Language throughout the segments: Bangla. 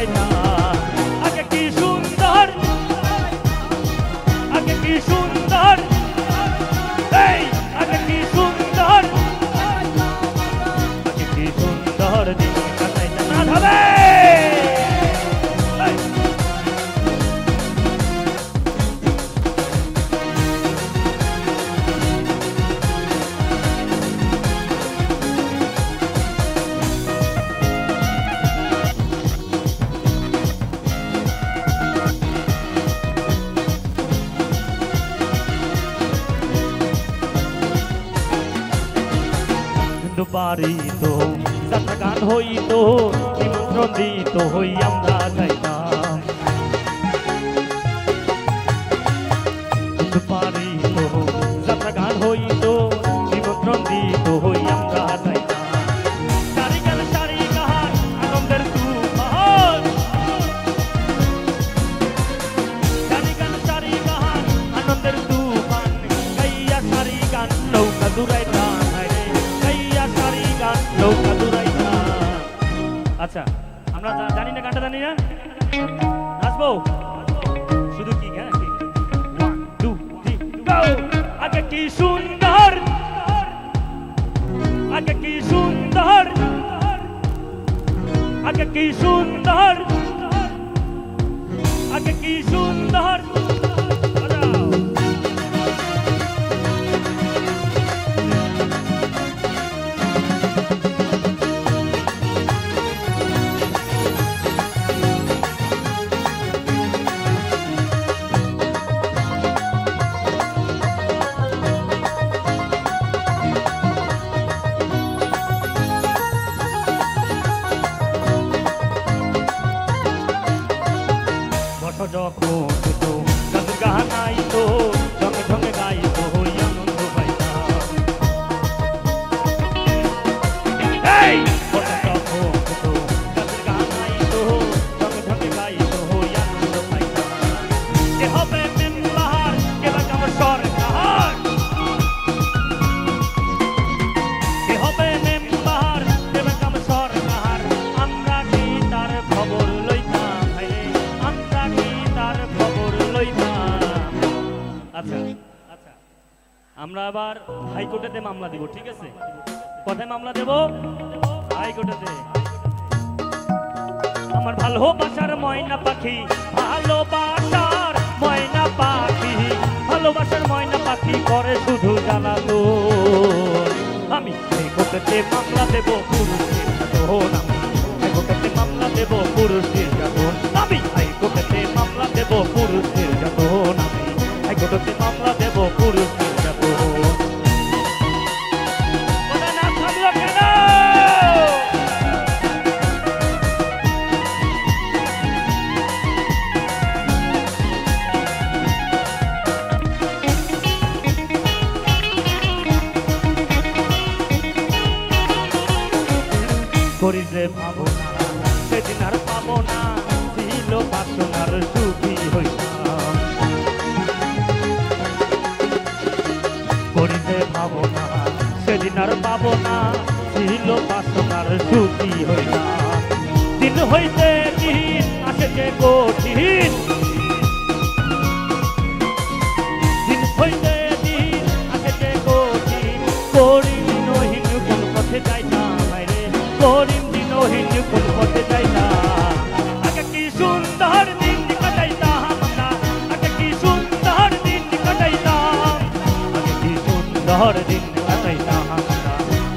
যাইতাম। আগে কি সুন্দর, আগে কি সুন্দর, এই আগে কি সুন্দর, আগে কি সুন্দর দিন কাটাইতাম। নাচ হবে। বাড়িত যাত্রা গান হইত, নিমন্ত্রণ দিত হই আমরা যাইতাম। বাড়িত যাত্রা গান হইত, নিমন্ত্রণ দিত হই আমরা যাইতাম। সারি গান সারি গান আনন্দের তুফান, সারি গান সারি গান আনন্দের তুফান, গাইয়া সারি গান নৌকা দূরাইতাম। আচ্ছা, আমরা জানি না, গানটা জানি না, নাচবো শুধু কি? হ্যাঁ, 1 2 3 গো। আগে কি সুন্দর, আগে কি সুন্দর, আগে কি সুন্দর, আগে কি সুন্দর। যখন তো গানের গান আইতো, ঢঙে ঢঙে গাইতো হই আনন্দ পাইতাম। এই যখন তো গানের গান আইতো, ঢঙে ঢঙে গাইতো হই আনন্দ পাইতাম। কে হবে মেম্বার, কে বা আমার সরকার, কে হবে মেম্বার, কে বা আমার সরকার, আমরা কি তার খবর লইতাম। আমরা কি তার খবর লইতাম। আচ্ছা আচ্ছা, আমরা আবার হাইকোর্টেতে মামলা দিব, ঠিক আছে? কোথায় মামলা দেব? হাইকোর্টেতে। আমার ভালোবাসার ময়না পাখি, ভালোবাসার ময়না পাখি, ভালোবাসার ময়না পাখি করে শুধু জ্বালাতন। আমি হাইকোর্টেতে মামলা দেব পুরুষের নির্যাতন, আমি হাইকোর্টেতে মামলা দেব পুরুষের নির্যাতন, আমি হাইকোর্টেতে মামলা দেব পুরুষের নির্যাতন, আমি হাইকোর্টেতে মামলা দেব পুরুষের নির্যাতন। না থামলো কেন? করি যে ভাবনা সেদিন আর পাবো না, ছিল বাসনার সুখী হইতাম। করি যে ভাবনা সেদিন আর পাবো না, ছিল বাসনার সুখী হইতাম। দিন হইতে দিন আসে যে কঠিন, দিন হইতে দিন আসে যে কঠিন, করি দিনহীন কোন পথে যাইতাম। করিম দিনহীন কোন পথে যাইতাম। আগে কি সুন্দর দিন কাটাইতাম আমরা, আগে কি সুন্দর দিন কাটাইতাম, আগে কি সুন্দর দিন কাটাইতাম আমরা,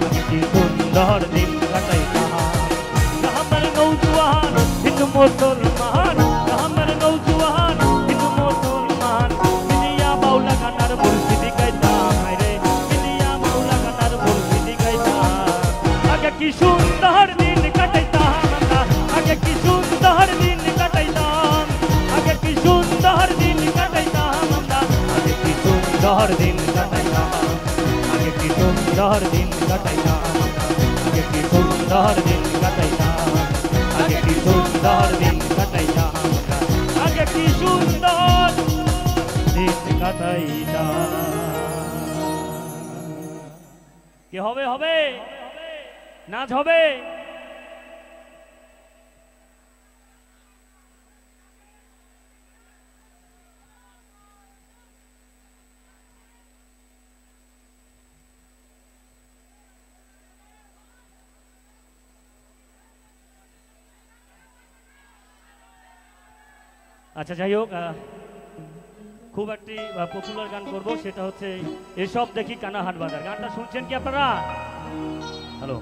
আগে কি সুন্দর দিন কাটাইতাম। আমার নৌজওয়ান হিন্দু মুসলমান, আমার নৌজওয়ান হিন্দু মুসলমান, মিলিয়া বাউলা গানার মুর্শিদি গাইতাম। রে মিলিয়া বাউলা গানার মুর্শিদি গাইতাম। আগে কি সুন্দর দিন কাটাইতাম আমরা, আগে কি সুন্দর দিন কাটাইতাম, আগে কি সুন্দর দিন কাটাইতাম আমরা, আগে কি সুন্দর দিন কাটাইতাম, আগে কি সুন্দর দিন কাটাইতাম আমরা, আগে কি সুন্দর দিন কাটাইতাম, আগে কি সুন্দর দিন কাটাইতাম আমরা, আগে কি সুন্দর দিন কাটাইতাম। কি হবে? হবে নাচ হবে। আচ্ছা যাই হোক, খুব একটি পপুলার গান করব, সেটা হচ্ছে এসব দেখি কানা হাট বাজার। গানটা শুনছেন কি আপনারা? হ্যালো,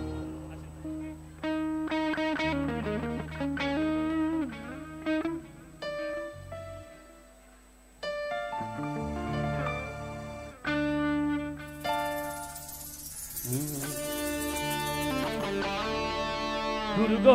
দুর্গো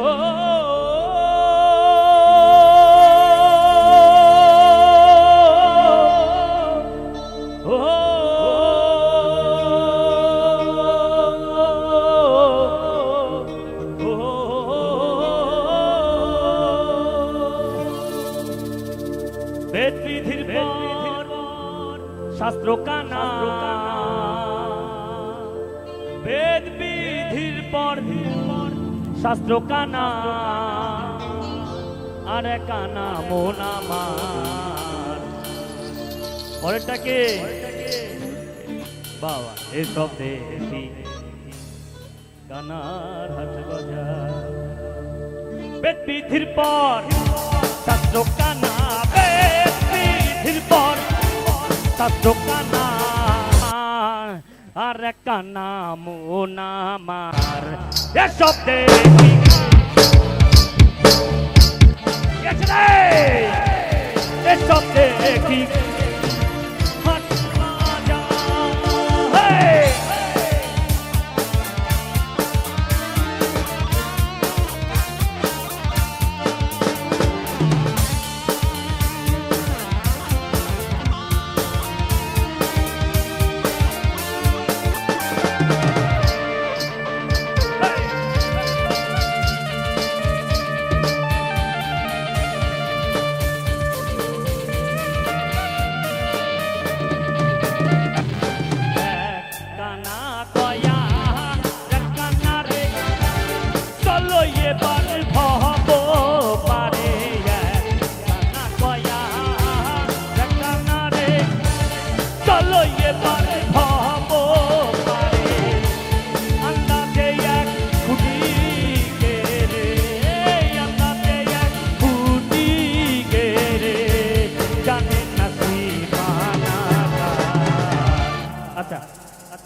বেদ বিধির পর শাস্ত্র কানা, বেদ বিধির পর শাস্ত্র কানা, আরে কানা মন আমার। পরেরটাকে বাবা এসব দেখি কানার হাট বাজার। বেদ বিধির পর শাস্ত্র কানা, বেদ বিধির পর শাস্ত্র কানা, আরে কানা মন আমার। এসব দেখি এসব দেখি হাট বাজার।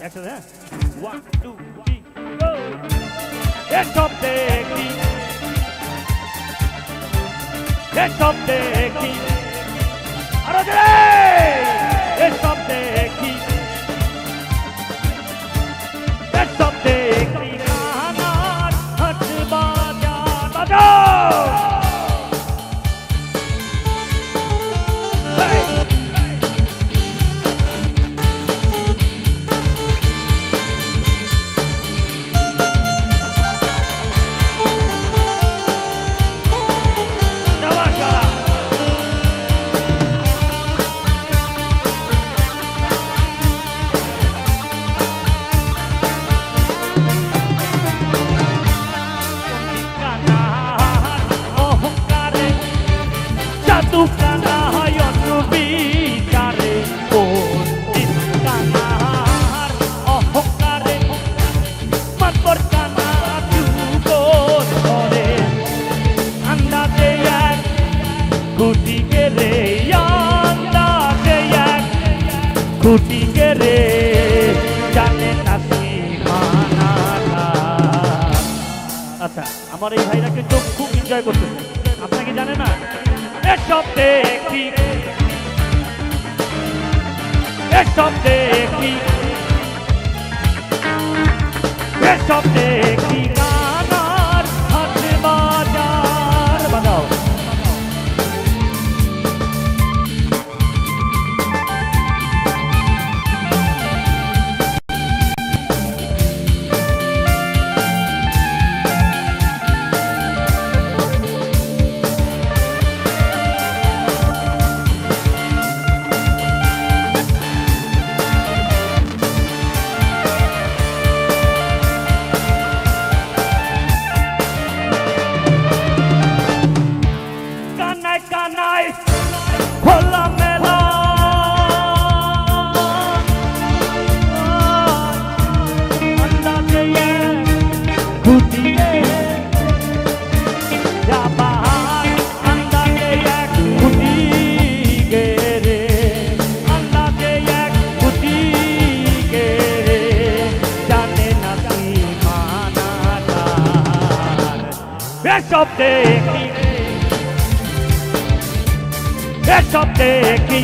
একসাথে, হ্যাঁ, 1 2 3 গো। এসব দেখি এসব দেখি আরো জোরে, এসব দেখি এসব দেখি কানার হাট বাজার। বাজাও কুটিকে রে জানে না সীমানা। আচ্ছা, আমার এই ভাইরা কিন্তু খুব এনজয় করতেছে, আপনাকে জানে না? এসব দেখি এসব দেখি এসব দেখি কানার হাট বাজার। বাজাও কুটি দেখি এসব দেখি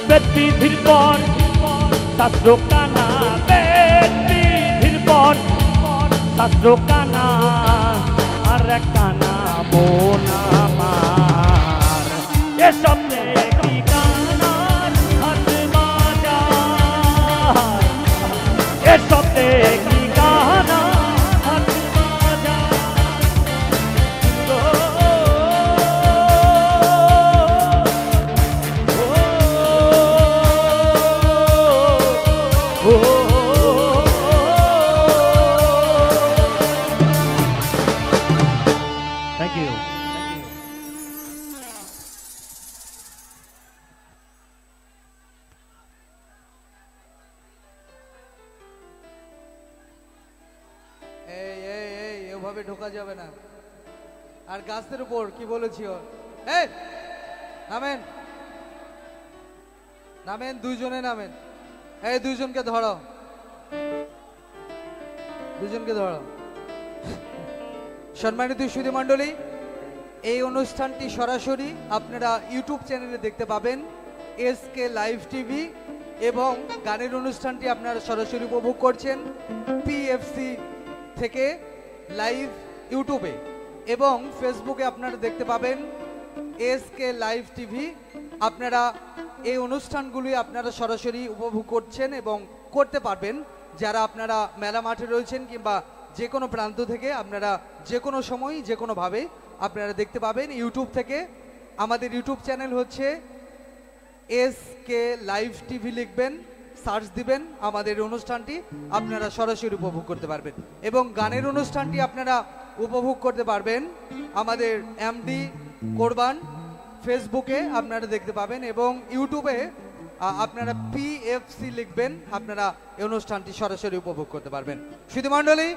বেদবিধির পর শাস্ত্র কানা বেদবিধির পর শাস্ত্র কানা আর এক কানা বোন আমার এসব দেখি কানার হাত বাজার এসব দেখি কানা হাত বাজার Thank you. ওভাবে ঢোকা যাবে না। আর গাছের উপর কি বলেছি এই নামেন নামেন, দুইজনে নামেন। এই দুইজনকে ধরো, দুজনকে ধরো। সম্মানিত সুধী মণ্ডলী, এই অনুষ্ঠানটি সরাসরি আপনারা ইউটিউব চ্যানেলে দেখতে পাবেন, এসকে লাইভ টিভি, এবং গানের অনুষ্ঠানটি আপনারা সরাসরি উপভোগ করছেন পিএফসি থেকে লাইভ ইউটিউবে, এবং ফেসবুকে আপনারা দেখতে পাবেন এসকে লাইভ টিভি। আপনারা এই অনুষ্ঠানগুলি আপনারা সরাসরি উপভোগ করছেন এবং করতে পারবেন। যারা আপনারা মেলা মাঠে রয়েছেন কিংবা যে কোনো প্রান্ত থেকে আপনারা যে কোনো সময় যে কোনোভাবে আপনারা দেখতে পাবেন ইউটিউব থেকে। আমাদের ইউটিউব চ্যানেল হচ্ছে এসকে লাইভ টিভি, লিখবেন, সার্চ দিবেন, আমাদের অনুষ্ঠানটি আপনারা সরাসরি উপভোগ করতে পারবেন। এবং গানের অনুষ্ঠানটি আপনারা উপভোগ করতে পারবেন আমাদের এমডি কোরবান ফেসবুকে আপনারা দেখতে পাবেন, এবং ইউটিউবে আপনারা পিএফসি লিখবেন, আপনারা এই অনুষ্ঠানটি সরাসরি উপভোগ করতে পারবেন। সুধী মণ্ডলী,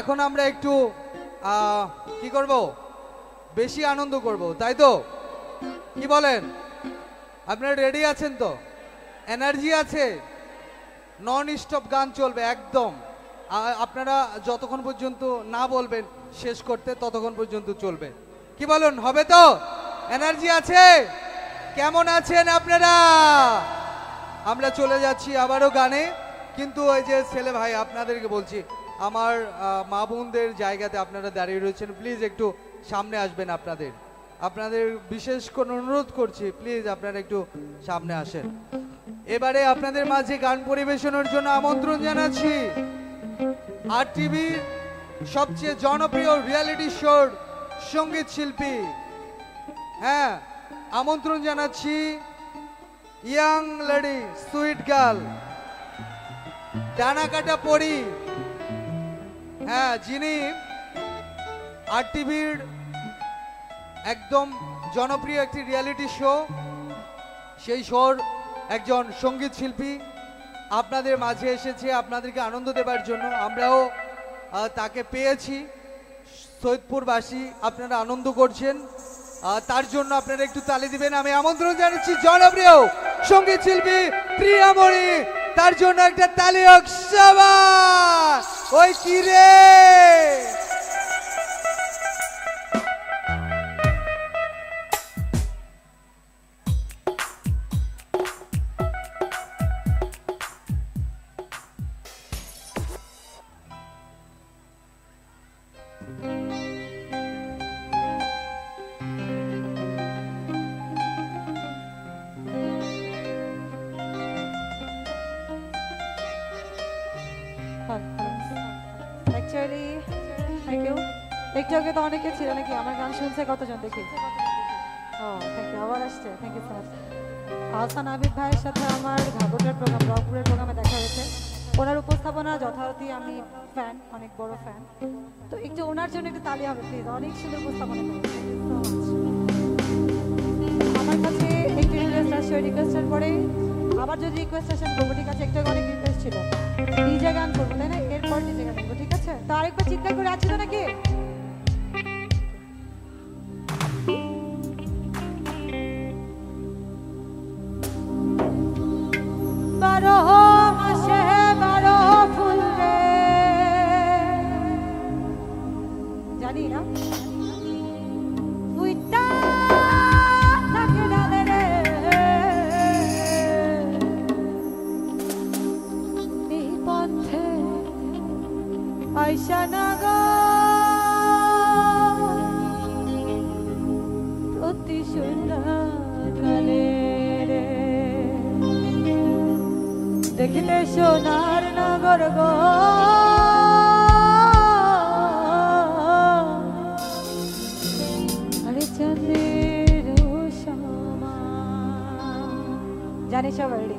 এখন আমরা একটু কি করব, বেশি আনন্দ করব, তাই তো? কি বলেন? আপনারা রেডি আছেন তো? এনার্জি আছে? নন স্টপ গান চলবে একদম। আপনারা যতক্ষণ পর্যন্ত না বলবেন শেষ করতে ততক্ষণ পর্যন্ত চলবে। কি বলুন, হবে তো? এনার্জি আছে? কেমন আছেন আপনারা? আমরা চলে যাচ্ছি আবারও গানে, কিন্তু ওই যে ছেলে ভাই আপনাদেরকে বলছি, আমার মা বোনদের জায়গাতে আপনারা দাঁড়িয়ে রয়েছেন, প্লিজ একটু সামনে আসবেন। আপনাদের বিশেষ কোনো অনুরোধ করছি, প্লিজ আপনারা একটু সামনে আসেন। এবারে আপনাদের মাঝে গান পরিবেশনের জন্য আমন্ত্রণ জানাচ্ছি আর টিভির সবচেয়ে জনপ্রিয় রিয়েলিটি শোর সঙ্গীত শিল্পী, হ্যাঁ, আমন্ত্রণ জানাচ্ছি ইয়াং লেডি, সুইট গার্ল, ডানা কাটা পরি, হ্যাঁ, যিনি আর টিভির একদম জনপ্রিয় একটি রিয়েলিটি শো, সেই শোর একজন সঙ্গীত শিল্পী আপনাদের মাঝে এসেছে আপনাদেরকে আনন্দ দেবার জন্য। আমরাও তাকে পেয়েছি, সৈয়দপুরবাসী আপনারা আনন্দ করছেন, তার জন্য আপনারা একটু তালি দিবেন। আমি আমন্ত্রণ জানাচ্ছি জনপ্রিয় সঙ্গীত শিল্পী প্রিয়ামণি, তার জন্য একটা তালি হোক সবার। ওই কি রে, অ্যাকচুয়ালি থ্যাংক ইউ। একটু আগে তো অনেকে ছিল নাকি আমার গান শুনছে, কতজন দেখি? ও থ্যাংক ইউ, আবার আসছে, thank you so much. Ahsan Abid ভাইয়ের সাথে আমার ঘাগরের প্রোগ্রাম, রংপুরের প্রোগ্রামে দেখা হয়েছে। ওনার উপস্থাপনা যথারীতি আমি ফ্যান, অনেক বড় ফ্যান। তো একটু ওনার জন্য একটু তালি হবে প্লিজ, অনেক সুন্দর উপস্থাপনা করেছে। আমার কাছে একটু রিকোয়েস্ট আসছে, ওই রিকোয়েস্টের পরে আবার যদি রিকোয়েস্ট আসেন করবো, ঠিক আছে? একটু অনেক রিকোয়েস্ট ছিল, ডিজে গান করবো, তাই না? এরপর ডিজে গান করবো, ঠিক আছে? তো আরেকবার চিৎকার করে আছে তো নাকি? বারো মাসে বারো ফুল রে, জানি না উইটা থাকে ডালে রে এই পথে আইসা না গো প্রতি সন্ধ্যাকালে রে দেখিতে সোনার নগর গো আরে চন্দ্রের সমা জানি সবাই রে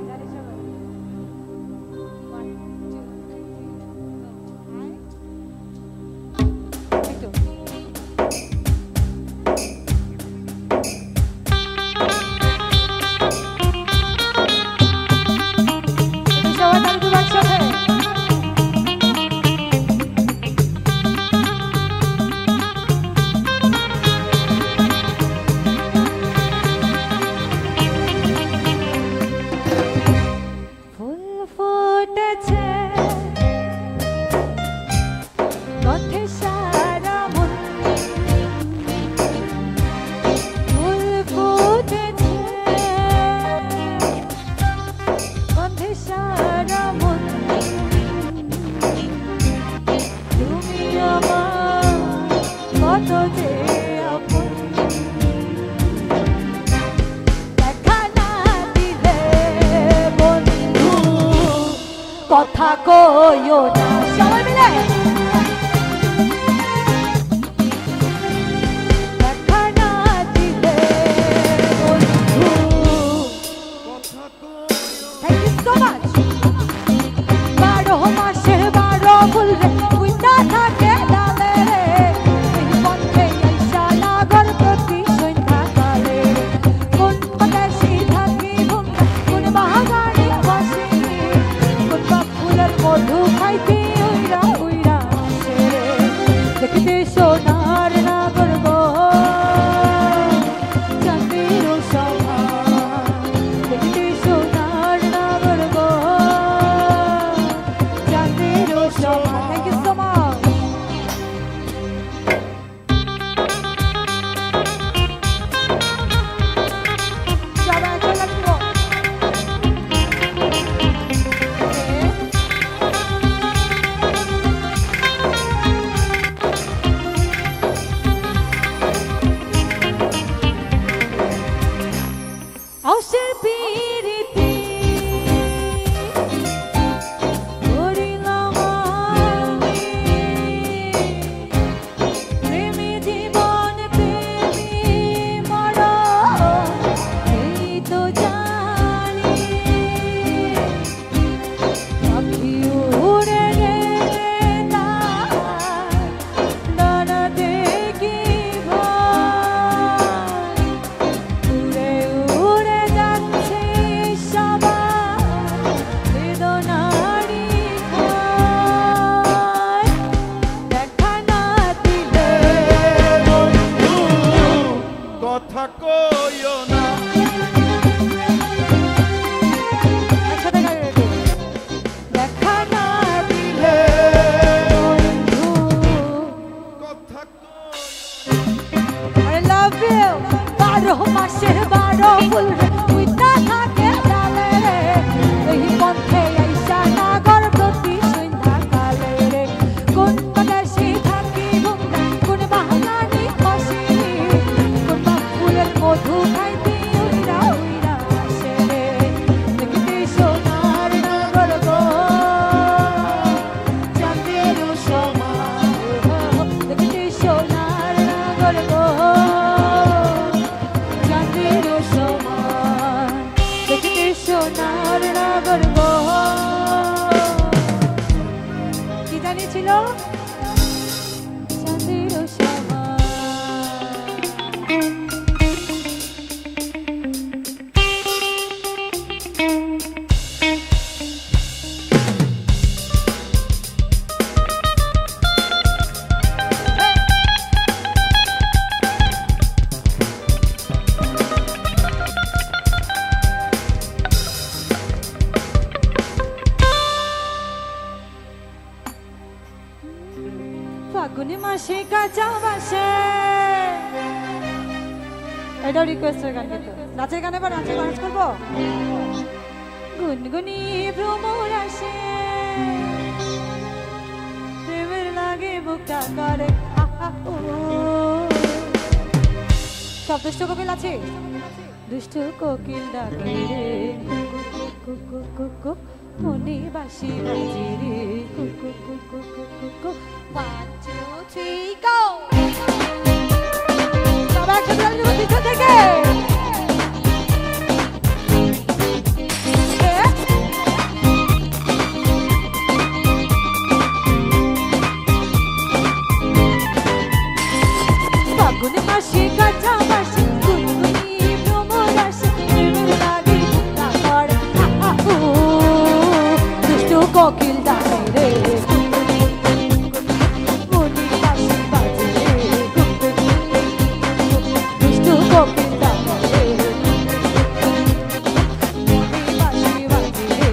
কথা কইও না সবাই মিলে দেখা না দিলে বন্ধু থ্যাংক ইউ সো মাচ 12 মাসের 12 ফুল রে উইটা থাকে ডালে রে এই পথে আইসা নাগর প্রতি সন্ধ্যা কালে কোন পদেশি থাকি ভুমরা কোন বাগানে বসে মধু খাইতে উইরা উইরা আসে দেখতে সোনার নাগর গো চাঁদের শোভা দেখতে সোনার নাগর গো চাঁদের শোভা থ্যাংক ইউ সো মাচ সবাই চলে আসবো Ausher piriti Orilama Premi জীবন প্রেমী মরা এই তো জানি পাখি উড়ে গেলে তার ডানা দেখি ভয় উড়ে উড়ে যাচ্ছে সবার বেদনারি খায় দেখা না দিলে বন্ধু কথা কইও না একসাথে গাড়ি রেডি দেখা না দিলে বন্ধু কথা কইও I love you 12 মাসের 12 ফুল রে উইটা থাকে ডালে রে এই পথে আইসা নাগর প্রতি সন্ধ্যা কালে রে কোন পদেশি থাকি ভুমরা কোন বাগানে বসি কোন ফুলের মধু খাইতে উইরা উইরা আসে রে দেখতে সোনার নাগর গো চাঁদের শোভা দেখতে সোনার নাগর গো চাঁদের শোভা ফাগুন মাসে কাঁচা বাসে। এটা রিকোয়েস্টের গান কিন্তু নাচের গানে বা নাচে ডান্স করবো। গুনগুনি ভ্রমর আসে, প্রেমের লাগে বুকটা করে আহা ও। সব দুষ্ট কোকিল আছে, দুষ্ট কোকিল ডাকে রে কু কু কু কু, মনে বাসি বাজে রে কু কু কু কু কু কু কু। 1 2 3 go, সবাই একসাথে গান গাবো পিছন থেকে। ফাগুন মাসে কাঁচা বাসে, গুনগুনি ভ্রমর আসে, প্রেমের লাগে বুকটা করে আহা ও। দুষ্ট কোকিল ডাকে রে মনে বাসি বাজে রে, দুষ্ট কোকিল ডাকে রে মনে বাসি বাজে রে।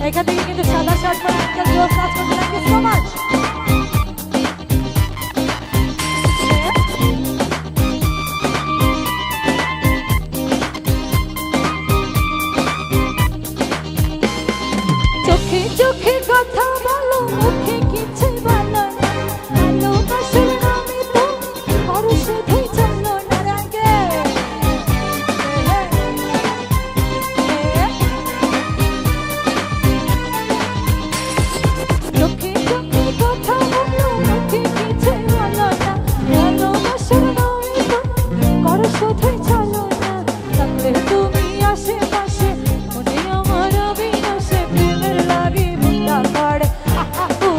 এখান থেকে কিন্তু সাদা শার্ট পরে আজকাল জোর নাচ করতে লাগে সো মাচ। চোখে চোখে কথা বলো, মুখে কিছু বলো না, ভালোবাসার নামে তো করো শুধুই চলো না রাগে। চোখে চোখে কথা বলো, মুখে কিছু বলো না, ভালোবাসার নামে তো করো শুধুই চলো না। থাকলে তুমি আশেপাশে, মনে আমার অবিনাশে, প্রেমের লাগে বুকটা করে আহা ও।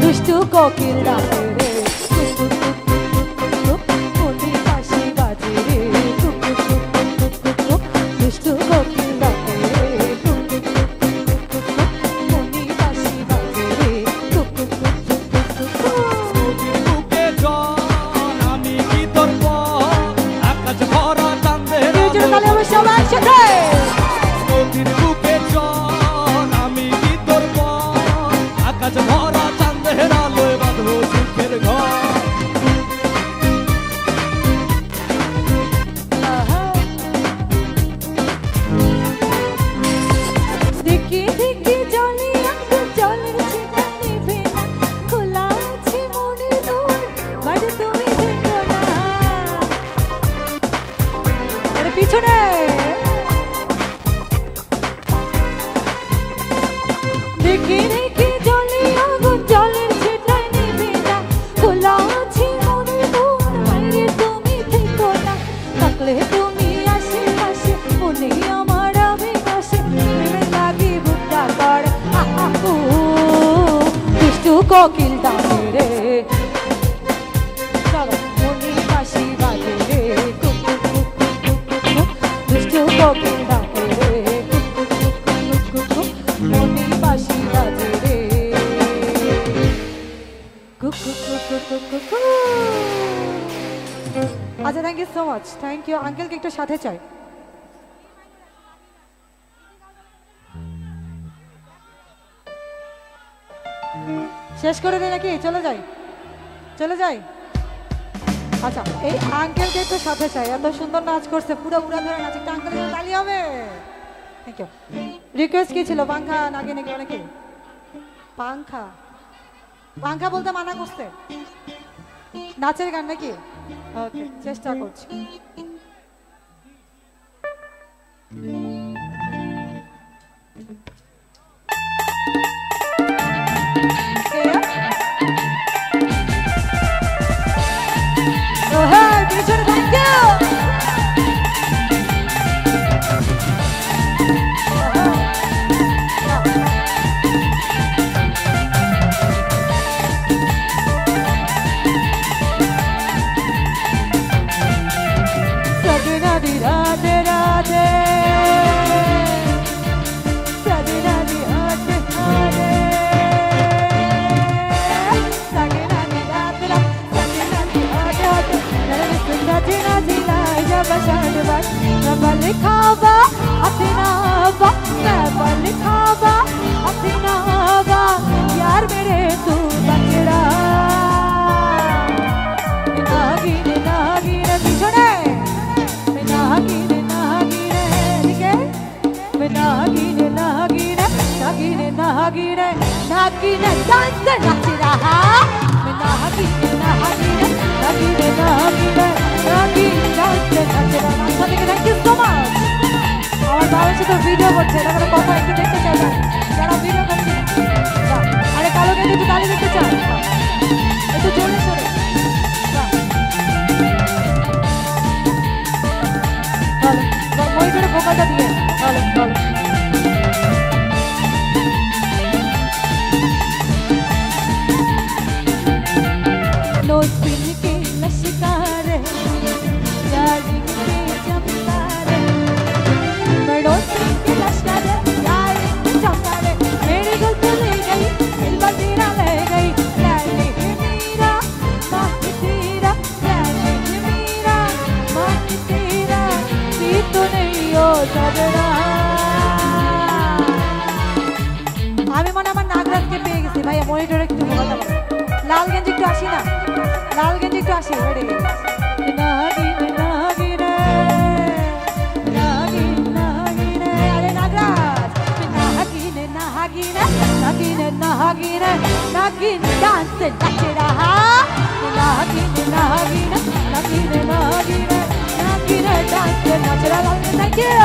দুষ্ট কোকিল ডাকে রে কু কু কু কু কু কু, মনে বাঁশি বাজে রে কু কু কু কু কু কু। দুষ্ট কোকিল ডাকে রে কু কু কু কু কু কু, মনে বাঁশি বাজে রে কু কু কু কু কু কু। বুকে জন আমি কি তোর পর, আকাশ ভরা চাঁদের এই জন্য তাহলে আমরা সবাই একসাথে। নদীর বুকে জন আমি কি তোর পর, আকাশ ভরা চাঁদের আলোয় বাঁধো সুখের ঘর। দেখি দেখি জলে আঁকো, জলের ছিটা নেবে না, খোলা আছে মনে দোর, বাড়ি তুমি দেখো না। আরে পিছনে দেখি দেখি জলে আগুন, জলের ছিটা নেবে না, খোলা আছে মনে দোর, বাইরে তুমি দেখো না। থাকলে তুমি আশেপাশে, মনে আমার আবেশে, প্রেমের লাগে বুকটা করে আহা ও। দুষ্ট কোকিল ডাকে রে সবাই, মনে বাঁশি বাজে রে কু কু কু কু কু কু কু। দুষ্ট কোকিল ডাকে রে কু কু কু কু কু কু, মনে বাঁশি বাজে রে কু কু কু কু কু কু কু। আচ্ছা, thank you so much, thank you. আঙ্কেলকে একটু সাথে চাই। শেষ করে দিই নাকি চলে যাই? চলে যাই। আচ্ছা, এই আঙ্কেলকে একটু সাথে চাই, এত সুন্দর নাচ করছে, পুরো উড়া ধরে নাচ। একটা আঙ্কেলের জন্য তালি হবে। Thank you. রিকোয়েস্ট কি ছিল? পাংখা নাকি নাকি অনেকে পাংখা পাংখা বলতে মানা করছে। নাচের গান নাকি? ওকে, চেষ্টা করছি। Oh, hey, পিছনে thank you. लिखावा अपना बा मैं पर लिखावा अपना बा यार मेरे तू बचड़ा नागिन नागिन पिछड़े नागिन नागिन ठीक है नागिन नागिन नागिन नागिन नागिन डांस नाच रहा नागिन नागिन नागिन नागिन नागिन डांस नाच रहा थैंक यू सो मच আমার বাবার সাথে ভিডিও করছে এটা কোনো কথা একটু দেখতে চাইবেন যারা ভিডিও করছে আরে কালো গেলে একটু তালি দেখতে চান একটু জোরে সোরে চলো মই করে ভোকালটা দিয়ে চলো চলো नो स्पिन के लश्कार डार्लिंग के चमकार बड़ो स्पिन के लश्कार डार्लिंग के चमकार मेरे दिल को ले गई दिल बतेरा ले गई लाली मेरा माँ तेरा लाली मेरा माँ तेरा सी तो नहीं हो सबरा আমি মনে আমার নাগরাজকে পেয়ে গেছি ভাইয়া মনিটরে একটু কথা বলো লাল গেঞ্জি একটু আসি না লাল গেঞ্জি একটু আসি রেডি নাগিন নাগিন নাগিন নাগিন আরে নাগরাজ নাগিন নাগিন নাগিন নাগিন নাগিন ডান্স নাচ रहा नागिन नागिन नागिन नागिन नागिन डांस नाच रहा थैंक यू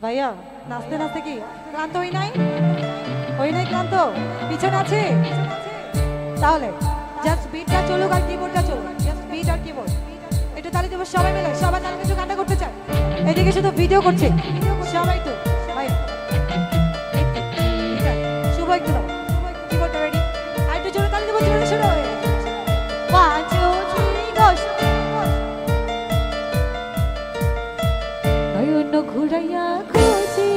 ভাইয়া নাচতে নাচতে কি ক্লান্ত হই নাই ক্লান্ত পিছনে আছে তাহলে জাস্ট বিটটা চলুক আর কিবোর্ডটা চলুক জাস্ট বিট আর কিবোর্ড একটু তালি দেবো সবাই মিলে সবাই তালি কিছু গানটা করতে চায় এদিকে শুধু ভিডিও করছে সবাই তো ভাইয়া শুভ একটু দাও কিবোর্ডটা রেডি আর একটু জোরে তালি দেবো জোরে শুরু হয়ে 1 2 3 go নয়ন ঘুরাইয়া খুঁজি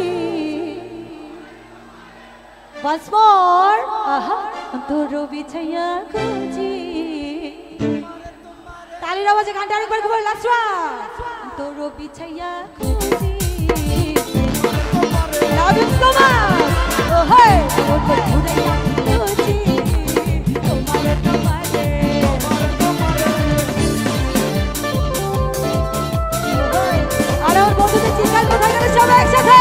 once more তোর বিছাইয়া খুঁজি তালির আওয়াজে গানটা আরেকবার খুব লাস্ট তোর বিছাইয়া খুঁজি লাভ ইউ সো মাচ ও হে তোর ঘুরাইয়া খুঁজি তোমারে তোমারে আর ওর বন্ধুদের চিৎকার কোথায় গেলে সবাই একসাথে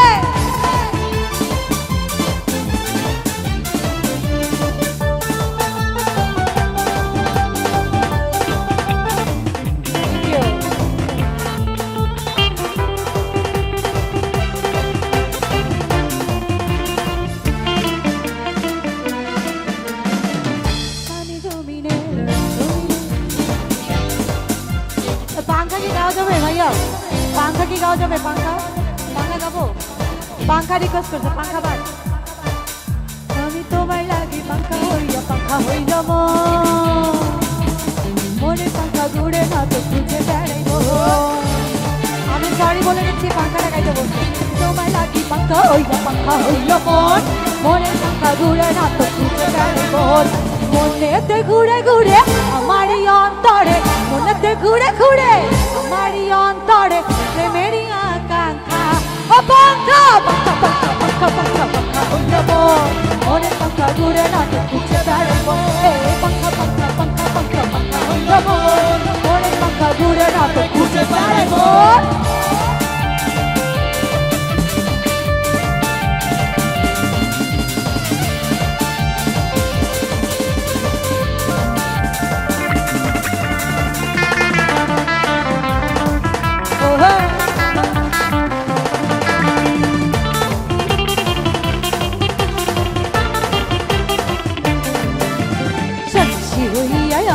पंखा की गाओ जाबे भैया पंखा की गाओ जाबे पंखा पंखा गाबो पंखा रिक्वेस्ट करছে पंखा বাট আমি তোমায় লাগি पंखा হইয়া মনে पंखा ঘুরে না তো খুঁজে বেড়াইবো আমি সরি বলে নিচ্ছি पंखाটা গাইতে বলছি তোমায় লাগি पंखा হইয়া মনে पंखा ঘুরে না তো খুঁজে বেড়াইবো মনেতে ঘুরে ঘুরে আমারই অন্তরে মনেতে ঘুরে ঘুরে আমারই অন্তরে প্রেমেরই আকাঙ্ক্ষা ও পাঙ্খা পাঙ্খা পাঙ্খা পাঙ্খা পাঙ্খা পাঙ্খা হইয়াবো মনে পাঙ্খা ঘুরে না তো খুঁজে বেড়াবো পাঙ্খা পাঙ্খা পাঙ্খা পাঙ্খা পাঙ্খা হইয়াবো মনে পাঙ্খা ঘুরে না তো খুঁজে বেড়াবো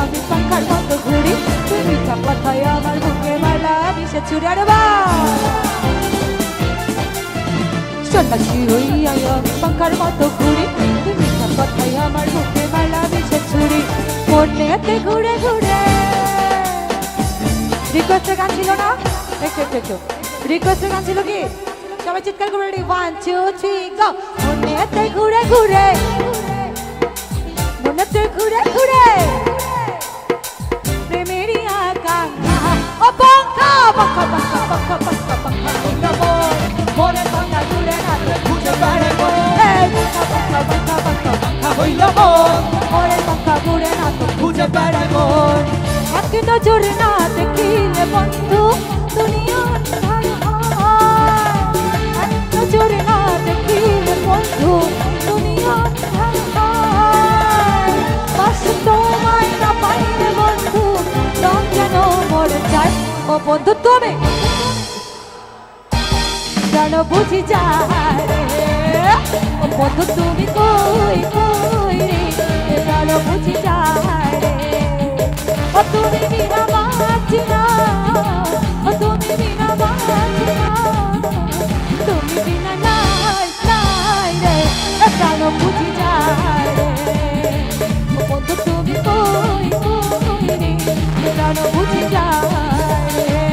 আমি পাঙ্খার মতো ঘুরি তুমি কথায় আমার বুকে মালা বিষে ছুড়ে সন্ন্যাসী হইয়া আমি পাঙ্খার মতো ঘুরি তুমি কথায় আমার বুকে মালা বিষে ছুরি মনেতে ঘুরে ঘুরে রিকোয়েস্টের গান ছিল না একটু রিকোয়েস্টের গান ছিল কি সবাই চিৎকার করে রেডি 1 2 3 গো মনেতে ঘুরে ঘুরে মনেতে ঘুরে ঘুরে প্রেমেরই আকাঙ্ক্ষা ও পাঙ্খা পাঙ্খা পাঙ্খা পাঙ্খা পাঙ্খা পাঙ্খা হইয়াবো মনে পাঙ্খা ঘুরে না তো খুঁজে বেড়াবো পাঙ্খা পাঙ্খা পাঙ্খা পাঙ্খা হইয়াবো মনে পাঙ্খা ঘুরে না তো খুঁজে বেড়াবো এক নজর না দেখিলে বন্ধু দুনিয়া আন্ধার হয় এক নজর না দেখিলে বন্ধু দুনিয়া আন্ধার হয় বাস তোমায় না পাইলে বন্ধু দম যেন মরে যায় ও বন্ধু তুমি যেন বুঝি যায় রে ও বন্ধু তুমি কই কই রে যেন বুঝি যায় রে ও তুমি বিনা বাঁচি না ও তুমি বিনা বাঁচি না তুমি বিনা নাই নাই রে যেন বুঝি যায় রে ও বন্ধু তুমি কই কই রে যেন বুঝি যায় রে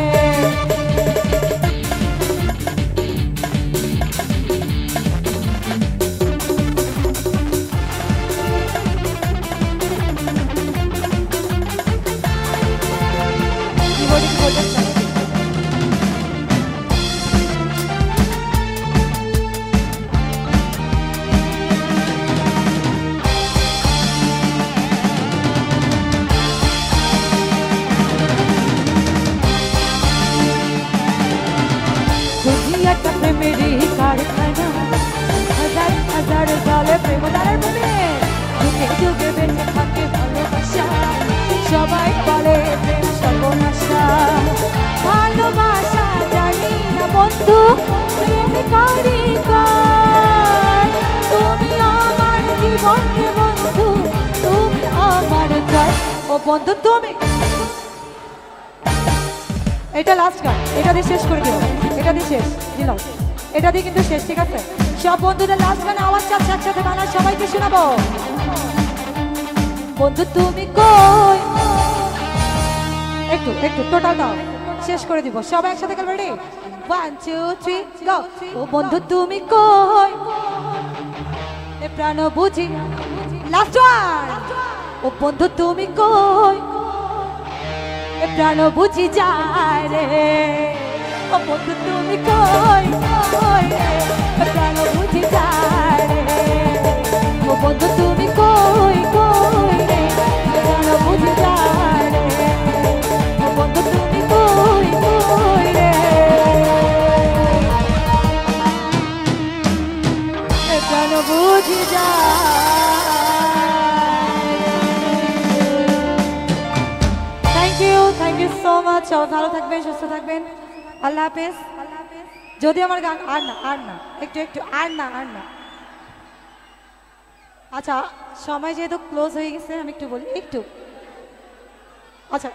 একটা প্রেমেরই কারখানা হাজার হাজার সালে প্রেম তার প্রেমে যুগে যুগে বেঁচে থাকে ভালোবাসা সবাই বলে প্রেম সর্বনাশা ভালোবাসা জানি না বন্ধু প্রেম কারিগর তুমি আমার জীবনে বন্ধু তুমি আমার জয় ও বন্ধু তুমি এটা লাস্ট গান এটা দিয়ে শেষ করে দিলাম এটা দিয়ে শেষ দিলাম এটা দিয়ে কিন্তু শেষ ঠিক আছে সব বন্ধুদের লাস্ট গান আওয়াজ চাচ্ছে একসাথে বানা সবাইকে শোনাবো বন্ধু তুমি কই একটু একটু টোটাল দাও শেষ করে দিব সবাই একসাথে খেলবে রেডি 1 2 3 গো ও বন্ধু তুমি কই প্রাণ বুঝি লাস্ট ওয়ান ও বন্ধু তুমি কই এ প্রাণ বুঝি যায় রে ও বন্ধু তুমি কই কই রে এ প্রাণ বুঝি যায় রে ও বন্ধু তুমি কই কই রে এ প্রাণ বুঝি যায় রে ও বন্ধু তুমি কই কই রে এ প্রাণ বুঝি যায়। Thank you so much. সবাই ভালো থাকবেন, সুস্থ থাকবেন। আল্লাহ হাফেজ। যদি আমার গান আর না একটু আর না আচ্ছা, সময় যেহেতু ক্লোজ হয়ে গেছে আমি একটু বলি একটু। আচ্ছা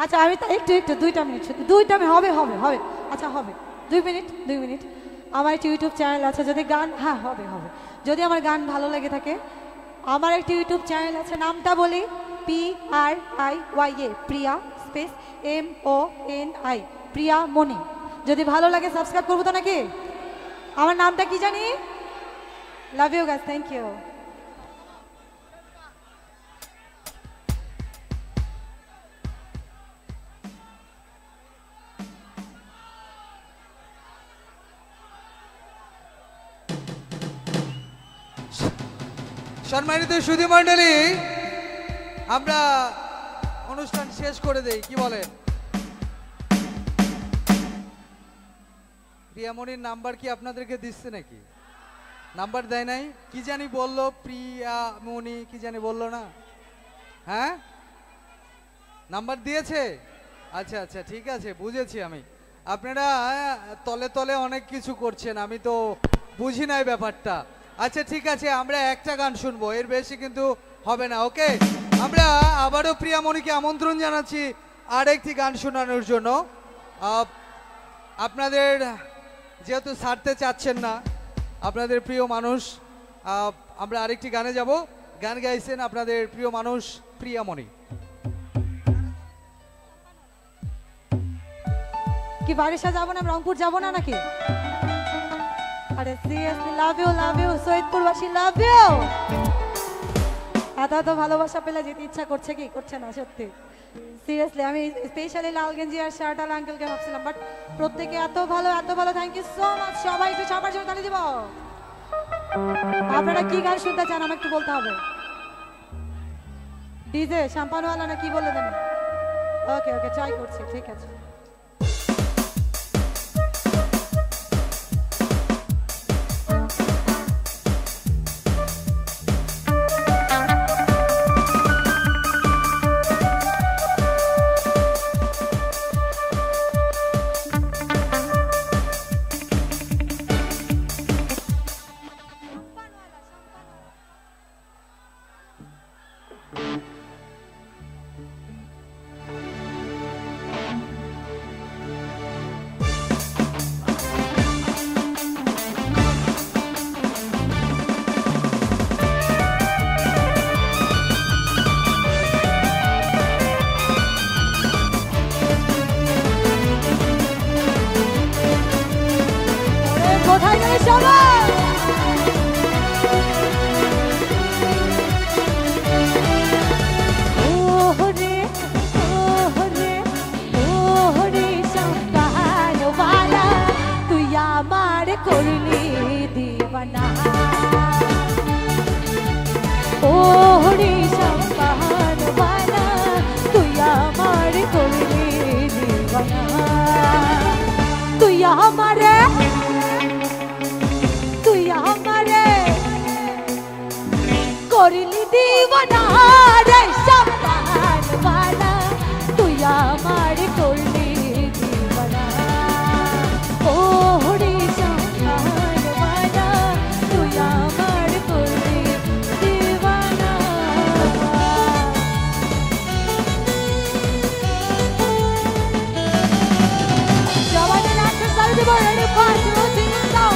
আচ্ছা আমি একটু 2 মিনিট শুধু 2 মিনিট হবে আচ্ছা হবে 2 মিনিট আমার একটা ইউটিউব চ্যানেল আছে, যদি গান হবে যদি আমার গান ভালো লেগে থাকে, আমার একটা ইউটিউব চ্যানেল আছে, নামটা বলি PRIYA প্রিয়া স্পেস MONI প্রিয়া মনি। যদি ভালো লাগে সাবস্ক্রাইব করবো তো নাকি? আমার নামটা কি জানি? Love you guys, thank you. সম্মানিত সুধী মণ্ডলী, আমরা অনুষ্ঠান শেষ করে দেই, কি বলেন? প্রিয়ামণির নাম্বার কি আপনাদেরকে দিচ্ছে নাকি? নাম্বার দেয় নাই? কি জানি বললো, প্রিয়ামণি কি জানি বললো না? হ্যাঁ, নাম্বার দিয়েছে। আচ্ছা আচ্ছা, ঠিক আছে, বুঝেছি আমি। আপনারা তলে তলে অনেক কিছু করছেন, আমি তো বুঝি নাই ব্যাপারটা। আচ্ছা ঠিক আছে, আমরা একটা গান শুনবো, এর বেশি কিন্তু হবে না। ওকে, আমরা আবারও প্রিয়ামণিকে আমন্ত্রণ জানাচ্ছি আরেকটি গান শোনানোর জন্য। আপনাদের যেহেতু ছাড়তে চাচ্ছেন না আপনাদের প্রিয় মানুষ, আমরা আরেকটি গানে যাব। গান গাইছেন আপনাদের প্রিয় মানুষ প্রিয়ামণি। কি বারিশা যাবো না, রংপুর যাবো না নাকি? আরে সিরিয়াসলি লাভ ইউ সৈয়দপুরবাসী, লাভ ইউ। এত ভালোবাসা পেলে যেতে ইচ্ছা করছে কি করছে না সত্যি সিরিয়াসলি। আমি স্পেশালি লাল গেঞ্জি আর শার্ট আল আঙ্কেলকে ভাবছিলাম, বাট প্রত্যেকে এত ভালো থ্যাংক ইউ সো মাচ। সবাই একটু সবার জন্য তালি দিব। আপনারা কি গান শুনতে চান আমাকে একটু বলতে হবে। ডিজে শ্যাম্পানওয়ালা না কি বলে দেন? ওকে ট্রাই করছি, ঠিক আছে। করলি দিবানা ও হরি সম্পানওয়ালা, তুই আমার করলি দিবানা। তুই আমারে করলি দিবানা রে সম্পানওয়ালা, তুই আমার করলি দিবানা। ও হরি সম্পানওয়ালা, তুই আমার করলি দিবানা। জওয়ানের আশা করে দেব, রেডি ফার্স্ট রুটিন দাও।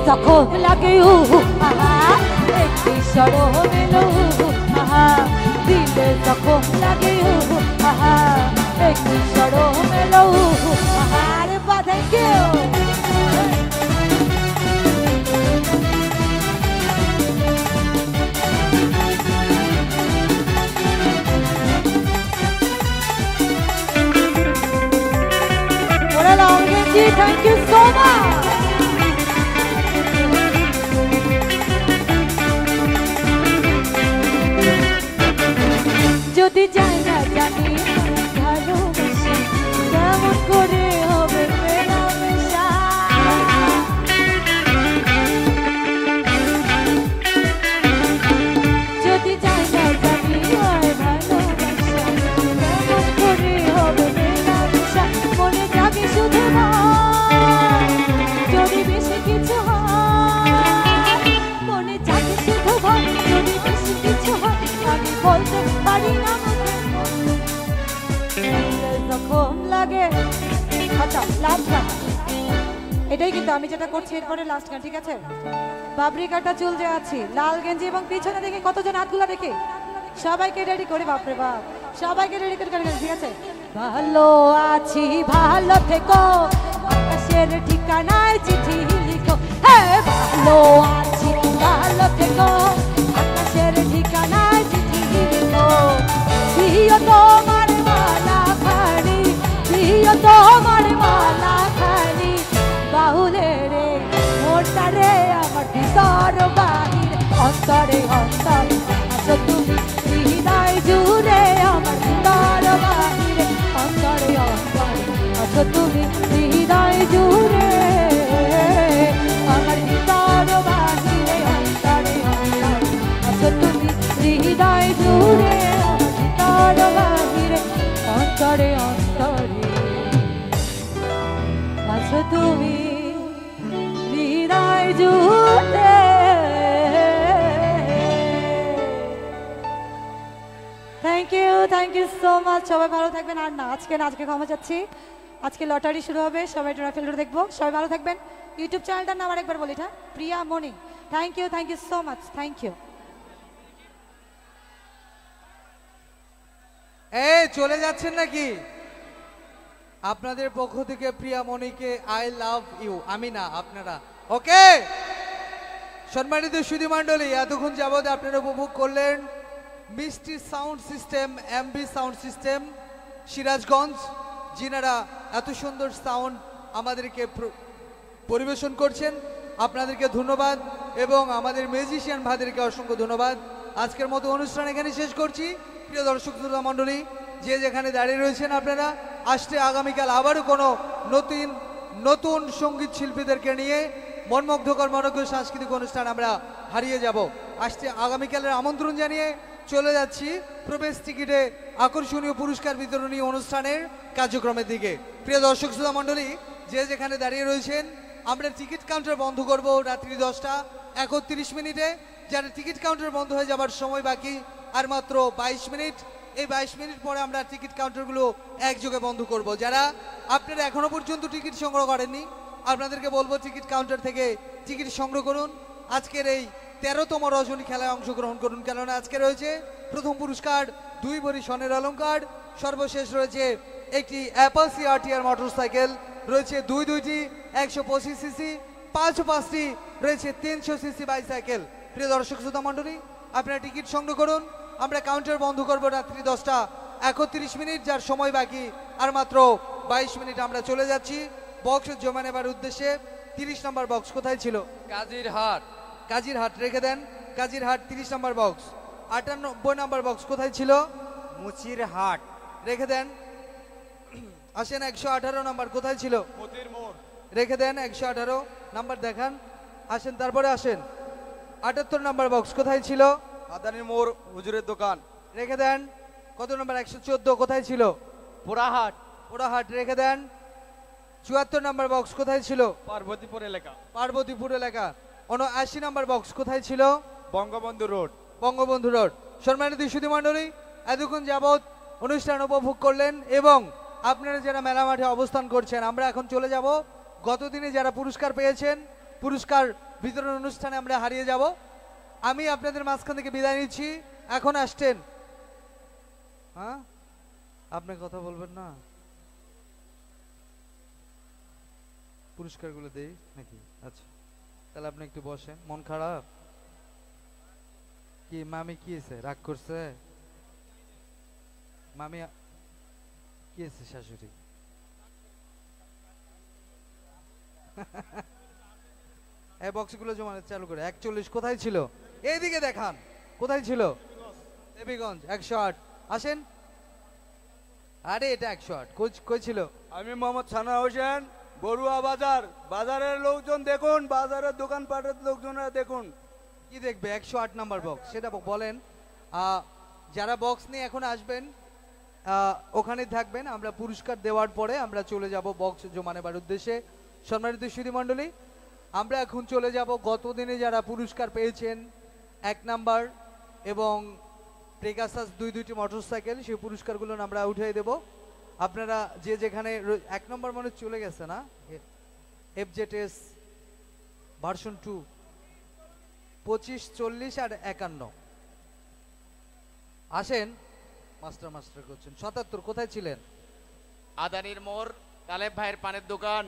তখন লাগে আহা একটি স্মরণ এলো আহা দিলে তখন লাগে আহা একটি স্মরণ এলো আহা আরে বা thank you Thank you so much. যদি যাই না জানি ভালোবাসা কেমন করে হবে মেলামেশা যদি যাই না জানি ভালোবাসা কেমন করে হবে মেলামেশা মনে জাগে শুধু যদি বেশি কিছু হয় মনে জাগে শুধু ভয় যদি বেশি কিছু হয় আমি বলতে পারি না যখন লাগে আচ্ছা লাস্ট গান এটাই কিন্তু আমি যেটা করছি এরপরে লাস্ট গান ঠিক আছে বাবরি কাটা চুল যে আছি লাল গেঞ্জি এবং পিছনে দেখে কতজন হাতগুলা দেখে সবাইকে রেডি করে বাপরে বাপ সবাইকে রেডি করে ঠিক আছে ভালো আছি ভালো থেকো আকাশের ঠিকানায় চিঠি লিখো হ্যাঁ ভালো আছি ভালো থেকো আকাশের ঠিকানায় চিঠি লিখো দিও তোমার মালা খানি দিও তোমার মালা খানি বাহুলে রে মোটা রে আমার ভিতর বাহির অন্তরে অন্তরে আছো তুমি হৃদয় জুড়ে আমার ভিতর বাহির অন্তরে অন্তরে আছো তুমি হৃদয় জুড়ে আমার ভিতর বাহিরে অন্তরে অন্তরে আছো তুমি হৃদয় জুড়ে আমার ভিতর বাহিরে অন্তরে অন্তরে আছো তুমি হৃদয় জুড়ে থ্যাংক ইউ সো মাচ সবাই ভালো থাকবেন আর না আজকে ক্ষমা চাচ্ছি আজকে লটারি শুরু হবে সবাই ট্রফি দেখবো সবাই ভালো থাকবেন ইউটিউব চ্যানেলটার নাম আরেকবার বলি এটা Priya Moni thank you so much thank you এই চলে যাচ্ছেন নাকি আপনাদের পক্ষ থেকে প্রিয়া মনিকে আই লাভ ইউ আমি না আপনারা ওকে সম্মানিত সুধী মণ্ডলী এতক্ষণ যাবৎ আপনারা উপভোগ করলেন Mishti sound system MB sound system Sirajganj যিনারা এত সুন্দর সাউন্ড আমাদেরকে পরিবেশন করছেন আপনাদেরকে ধন্যবাদ এবং আমাদের মিউজিশিয়ান ভাইদেরকে অসংখ্য ধন্যবাদ আজকের মতো অনুষ্ঠান এখানে শেষ করছি প্রিয় দর্শক শ্রোতা মণ্ডলী যে যেখানে দাঁড়িয়ে রয়েছেন আপনারা আসছে আগামীকাল আবারও কোনো নতুন সঙ্গীত শিল্পীদেরকে নিয়ে মনমুগ্ধকর মনোজ্ঞ সাংস্কৃতিক অনুষ্ঠান আমরা হারিয়ে যাব আসছে আগামীকালের আমন্ত্রণ জানিয়ে চলে যাচ্ছি প্রবেশ টিকিটে আকর্ষণীয় পুরস্কার বিতরণী অনুষ্ঠানের কার্যক্রমের দিকে প্রিয় দর্শক শ্রোতা মণ্ডলী যে যেখানে দাঁড়িয়ে রয়েছেন আমরা টিকিট কাউন্টার বন্ধ করব রাত্রি 10:31 যারা টিকিট কাউন্টার বন্ধ হয়ে যাবার সময় বাকি আর মাত্র 22 মিনিট এই 22 মিনিট পরে আমরা টিকিট কাউন্টারগুলো একযোগে বন্ধ করব যারা আপনারা এখনো পর্যন্ত টিকিট সংগ্রহ করেননি আপনাদেরকে বলবো টিকিট কাউন্টার থেকে টিকিট সংগ্রহ করুন আজকের এই 13তম রজনী খেলায় অংশগ্রহণ করুন কেননা আজকে রয়েছে প্রথম পুরস্কার 2 ভরি স্বর্ণের অলংকার সর্বশেষ রয়েছে একটি অ্যাপল সিআরটিআর মোটরসাইকেল রয়েছে দুইটি 125 সিসি 5টি রয়েছে 300 সিসি বাইসাইকেল প্রিয় দর্শক শ্রোতা মণ্ডলী আপনারা টিকিট সংগ্রহ করুন আমরা কাউন্টার বন্ধ করব রাত্রি 10:31 যার সময় বাকি আর মাত্র 22 মিনিট আমরা চলে যাচ্ছি বক্স জমা নেবার উদ্দেশ্যে 30 নম্বর বক্স কোথায় ছিল কাজিরহাট রেখে দেন কাজিরহাট 30 নম্বর বক্স 98 নম্বর বক্স কোথায় ছিল মুচিরহাট রেখে দেন আসেন 118 নম্বর কোথায় ছিল রেখে দেন 118 নাম্বার দেখান আসেন তারপরে আসেন 78 নম্বর বক্স কোথায় ছিল আদানি মোড় হুজুরের দোকান রেখে দেন কত নম্বর 114 কোথায় ছিল পোড়াহাট রেখে দেন 74 নম্বর বক্স কোথায় ছিল পার্বতীপুর এলাকা 79 নম্বর বক্স কোথায় ছিল বঙ্গবন্ধু রোড সম্মানিত সুধী মণ্ডলী এতক্ষণ যাবৎ অনুষ্ঠান উপভোগ করলেন এবং আপনারা যারা মেলা মাঠে অবস্থান করছেন আমরা এখন চলে যাব গতদিনে যারা পুরস্কার পেয়েছেন পুরস্কার বিতরণ অনুষ্ঠানে আমরা হারিয়ে যাব। আমি আপনাদের মাঝখান থেকে বিদায় নিচ্ছি। এখন আসছেন, হ্যাঁ আপনি কথা বলবেন না, পুরস্কারগুলো দেই নাকি? আচ্ছা তাহলে আপনি একটু বসেন। মন খারাপ কি? মামি কি হয়েছে, রাগ করছে? মামি কি হয়েছে? শাশুড়ি এই বক্সগুলো জমা চালু করে। 41 কোথায় ছিল? এইদিকে দেখান, কোথায় ছিল? দেবীগঞ্জ 108। আসেন। আরে এটা 108 কই ছিল? আমি মোহাম্মদ সানা হোসেন, বড়ুয়া বাজার। বাজারের লোকজন দেখুন, বাজারের দোকানপাটের লোকজনরা দেখুন। কি দেখবে? 108 নাম্বার বক্স, সেটা বলেন। যারা বক্স নিয়ে এখন আসবেন ওখানে থাকবেন। আমরা পুরস্কার দেওয়ার পরে আমরা চলে যাব বক্স জমা নেবার উদ্দেশ্যে। সম্মানিত সুধী মণ্ডলী, আমরা এখন চলে যাব গত দিনে যারা পুরস্কার পেয়েছেন 1 নাম্বার এবং প্রেগাসাস 2টি মোটরসাইকেল, সেই পুরস্কারগুলো আমরা উঠিয়ে দেব। আপনারা যে যেখানে 1 নম্বর মানে চলে গেছে না, FZS ভার্সন 2 25, 40 আর 51। আসেন। মাস্টার করছেন। 77 কোথায় ছিলেন? আদানির মোড়, তালেব ভাইয়ের পানের দোকান।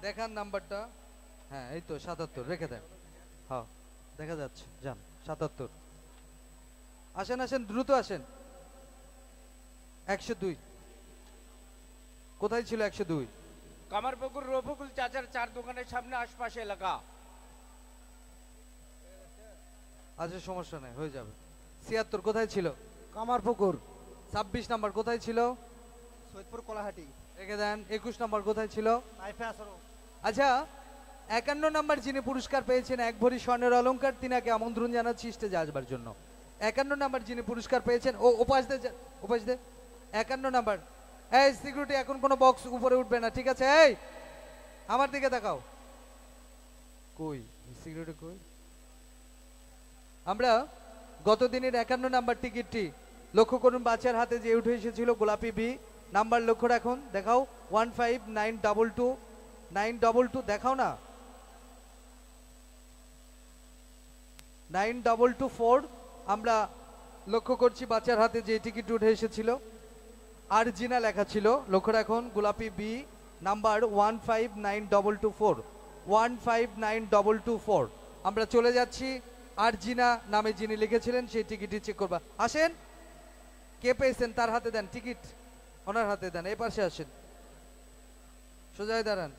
দেখান নাম্বারটা। হ্যাঁ এই তো 77, রেখে দেন। হ্যাঁ দেখা যাচ্ছে, যান 77। আসেন আসেন, দ্রুত আসেন। 102 কোথায় ছিল? 102 কামারপুকুর রফিকুল চাচার 4 দোকানের সামনে, আশপাশে এলাকা। আচ্ছা সমস্যা নেই, হয়ে যাবে। 76 কোথায় ছিল? কামারপুকুর। 26 নাম্বার কোথায় ছিল? সৈয়দপুর কলাহাটি। রেখে দেন। 21 নাম্বার কোথায় ছিল? নাইফে আসরো। আচ্ছা 51 নাম্বার যিনি পুরস্কার পেয়েছেন 1 ভরি স্বর্ণের অলংকার, তিনাকে আমন্ত্রণ জানাচ্ছি স্টেজে আসবার জন্য। 51 নাম্বার যিনি পুরস্কার পেয়েছেন, ও উপাস দে 51 নাম্বার। এই সিকিউরিটি, এখন কোনো বক্স উপরে উঠবে না, ঠিক আছে? এই আমার দিকে তাকাও। কই সিকিউরিটি কই? আমরা গত দিনের 51 নাম্বার টিকিটটি লক্ষ্য করুন, বাচ্চার হাতে যে উঠে এসেছিল গোলাপি বি নাম্বার, লক্ষ্য রাখুন। দেখাও 15922 922, দেখাও না 9224। আমরা লক্ষ্য করছি বাচ্চার হাতে যে টিকিট উঠে এসেছিল আরজিনা লেখা ছিল, লক্ষ্য রাখুন। গোলাপি বি নাম্বার 15922 15922। আমরা চলে যাচ্ছি আরজিনা নামে যিনি লিখেছিলেন সেই টিকিটটি চেক করবা। আসেন, কে পেয়েছেন তার হাতে দেন টিকিট, ওনার হাতে দেন। এই পাশে আসেন, সোজাই দাঁড়ান।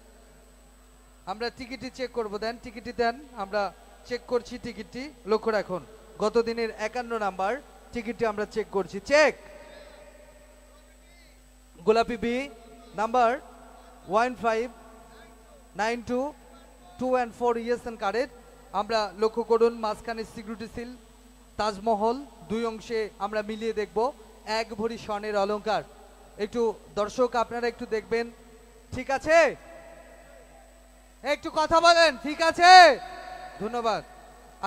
আমরা টিকিটটি চেক করব, দেন টিকিটটি দেন। আমরা চেক করছি টিকিটটি, লক্ষ্য রাখুন। গত দিনের 51 নাম্বার টিকিটটি আমরা চেক করছি। চেক। গোলাপি B number 15922 yes and correct. আমরা লক্ষ্য করুন মাঝখানে সিকিউরিটি সিল, তাজমহল, 2 অংশে আমরা মিলিয়ে দেখব। 1 ভরি স্বর্ণের অলংকার। একটু দর্শক আপনারা একটু দেখবেন, ঠিক আছে? একটু কথা বলেন, ঠিক আছে? ধন্যবাদ।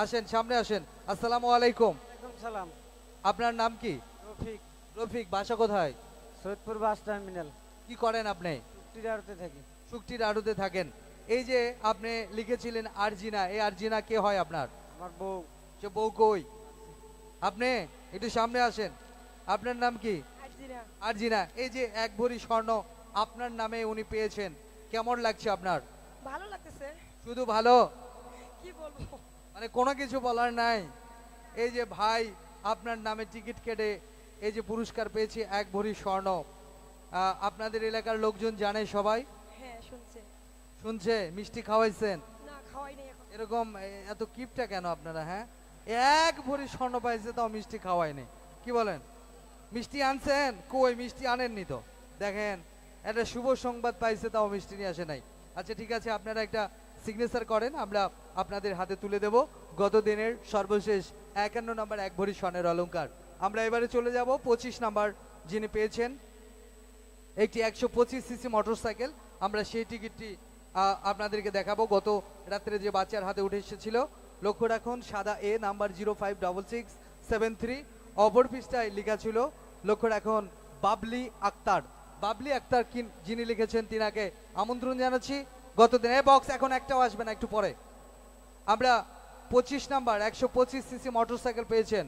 আসেন, সামনে আসেন। আসসালামু আলাইকুম। সালাম। আপনার নাম কি? রফিক। রফিক, বাসা কোথায়? Saidpur bus terminal. কি করেন আপনি? টিরারতে থাকি। শুকটির আড়তে থাকেন। এই যে আপনি লিখেছিলেন আরজিনা, এই আরজিনা কে হয় আপনার? আমার বউ। সে বউ কই? আপনি একটু সামনে আসেন। আপনার নাম কি? আরজিনা। এই যে 1 ভরি স্বর্ণ আপনার নামে উনি পেয়েছেন, কেমন লাগছে আপনার? ভালো লাগতেছে। শুধু ভালো? কি বলবো, মানে কোনো কিছু বলার নাই? এই যে ভাই আপনার নামে টিকিট কেটে এই যে পুরস্কার পেয়েছে 1 ভরি স্বর্ণ, আপনাদের এলাকার লোকজন জানে সবাই? হ্যাঁ শুনছে। শুনছে? মিষ্টি খাওয়াইছেন? না খাওয়াই নাই এখন। এরকম এত কিপটা কেন আপনারা? হ্যাঁ 1 ভরি স্বর্ণ পাইছে তাও মিষ্টি খাওয়ায়নি, কি বলেন? মিষ্টি আনছেন? কই মিষ্টি আনেননি তো। দেখেন একটা শুভ সংবাদ পাইছে তাও মিষ্টি নিয়ে আসে নাই। আচ্ছা ঠিক আছে, আপনারা একটা সিগনেচার করেন, আমরা আপনাদের হাতে তুলে দেব গত দিনের সর্বশেষ 51 নাম্বার 1 ভরি স্বর্ণের অলংকার। আমরা এবারে চলে যাব 25 নাম্বার যিনি পেয়েছেন একটি 125 সিসি মোটরসাইকেল। আমরা সেই টিকিটটি আপনাদেরকে দেখাবো। গত রাত্রে যে বাচ্চার হাতে উঠে এসেছিল, লক্ষ্য রাখুন সাদা এ নাম্বার 056673, অপর পৃষ্ঠায় লেখা ছিল, লক্ষ্য রাখুন বাবলি আক্তার। বাবলি আক্তার যিনি লিখেছেন তিনাকে আমন্ত্রণ জানাচ্ছি। গত দিনে বক্স এখন একটাও আসবে না, একটু পরে আমরা 25 নাম্বার 125 সিসি মোটরসাইকেল পেয়েছেন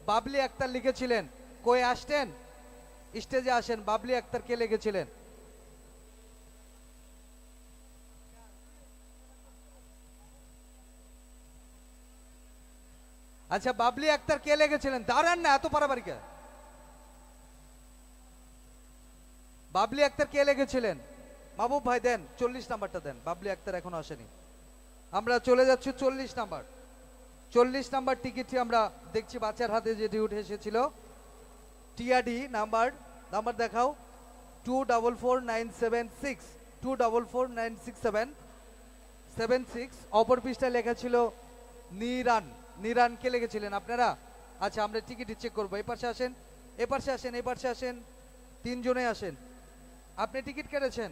বাবলি আক্তার লিখেছিলেন। কই আসতেন? স্টেজে আসেন। বাবলি আক্তার কে লিখেছিলেন? আচ্ছা, বাবলি আক্তার কে লিখেছিলেন? দাঁড়ান না, এত পারাবারি কে? বাবলি আক্তার কে লিখেছিলেন? মাহবুব ভাই দেন 40 নাম্বারটা দেন। বাবলি আক্তার এখনো আসেনি। আমরা চলে যাচ্ছি 40 নাম্বার। 40 নাম্বার টিকিটটি আমরা দেখছি বাচ্চার হাতে যেটি উঠে এসেছিল। টিআরডি নাম্বার দেখাও 244976 244967 অপর পৃষ্ঠায় লেখা ছিল নিরান। নিরান কে লিখেছিলেন আপনারা? আচ্ছা, আমরা টিকিট চেক করবো। এই পাশে আসেন, এ পাশে আসেন, এই পাশে আসেন, তিনজনে আসেন। আপনি টিকিট কেটেছেন?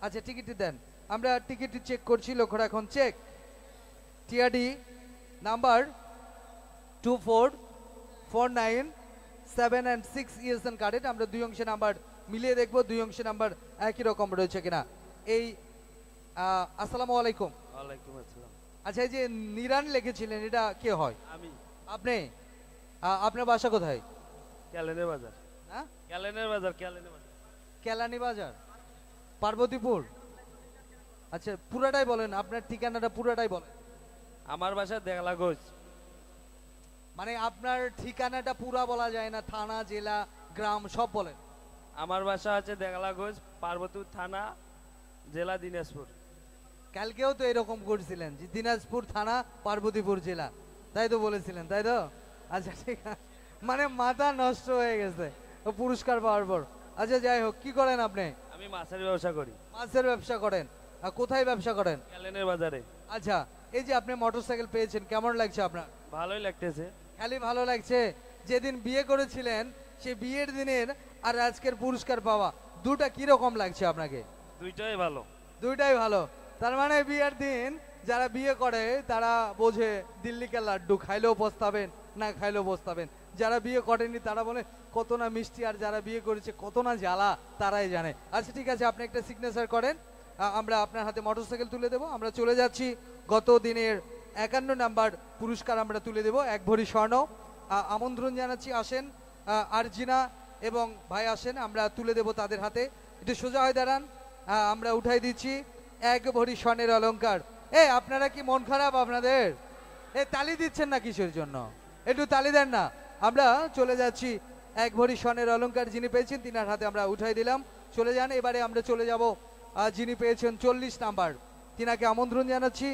আচ্ছা, টিকিটটি দেন। আমরা টিকিটটি চেক করছি, লক্ষ্য রাখুন। Check TRD number 24497 and 6 ESN carded. আমরা দুই অংশে নাম্বার মিলিয়ে দেখবো দুই অংশে নাম্বার একই রকম রয়েছে কিনা। এই আসসালামু আলাইকুম। ওয়ালাইকুম আসসালাম। আচ্ছা, এই যে নিরান লিখেছিলেন এটা কে হয়? আমি আপনি? আপনার বাসা কোথায়? ক্যালেনের বাজার। হ্যাঁ, ক্যালেনের বাজার, ক্যালেনের বাজার। কেলানি বাজার, পার্বতীপুর। আচ্ছা, পুরাটাই বলেন, আপনার ঠিকানাটা পুরাটাই বলেন। আমার বাসা দেগলাগঞ্জ। মানে আপনার ঠিকানাটা পুরা বলা যায় না, থানা, জেলা, গ্রাম সব বলেন। আমার বাসা হচ্ছে দেগলাগঞ্জ, পার্বতীপুর থানা, জেলা দিনাজপুর। কালকেও তো এরকম করছিলেন যে দিনাজপুর থানা, পার্বতীপুর জেলা, তাই তো বলেছিলেন, তাই তো? আচ্ছা, ঠিক আছে। মানে মাথা নষ্ট হয়ে গেছে ও পুরস্কার পাওয়ার পর। আচ্ছা, যাই হোক, কি করেন আপনি? আমি মাছের ব্যবসা করি। মাছের ব্যবসা করেন? আর কোথায় ব্যবসা করেন? ক্যালেনের বাজারে। আচ্ছা, এই যে আপনি মোটরসাইকেল পেয়েছেন, কেমন লাগছে আপনার? ভালোই লাগতেছে। খালি ভালো লাগছে? যেদিন বিয়ে করেছিলেন সেই বিয়ের দিনের আর আজকের পুরস্কার পাওয়া দুটা কি রকম লাগছে আপনাকে? দুইটাই ভালো। দুইটাই ভালো। তার মানে বিয়ের দিন যারা বিয়ে করে তারা বোঝে দিল্লিকে লাড্ডু, খাইলেও পস্তাবেন, না খাইলেও পস্তাবেন। যারা বিয়ে করেনি তারা বলে কত না মিষ্টি, আর যারা বিয়ে করেছে কত না জ্বালা তারাই জানে। আচ্ছা, ঠিক আছে, আপনি একটা সিগনেচার করেন, আমরা আপনার হাতে মোটরসাইকেল তুলে দেবো। আমরা চলে যাচ্ছি গত দিনের 51 নাম্বার পুরস্কার আমরা তুলে দেব, 1 ভরি স্বর্ণ। আমন্ত্রণ জানাচ্ছি, আসেন আরজিনা এবং ভাই আসেন, আমরা তুলে দেব তাদের হাতে। একটু সোজা হয়ে দাঁড়ান, আমরা উঠাই দিচ্ছি 1 ভরি স্বর্ণের অলংকার। আপনারা কি মন খারাপ আপনাদের? তালি দিচ্ছেন না কিসের জন্য? একটু তালি দেন না। আমরা চলে যাচ্ছি 1 ভরি স্বর্ণের অলংকার যিনি পেয়েছেন তিনার হাতে আমরা উঠাই দিলাম। চলে যান। এবারে আমরা চলে যাব যিনি পেয়েছেন 40 নাম্বার, তিনাকে আমন্ত্রণ জানাচ্ছি।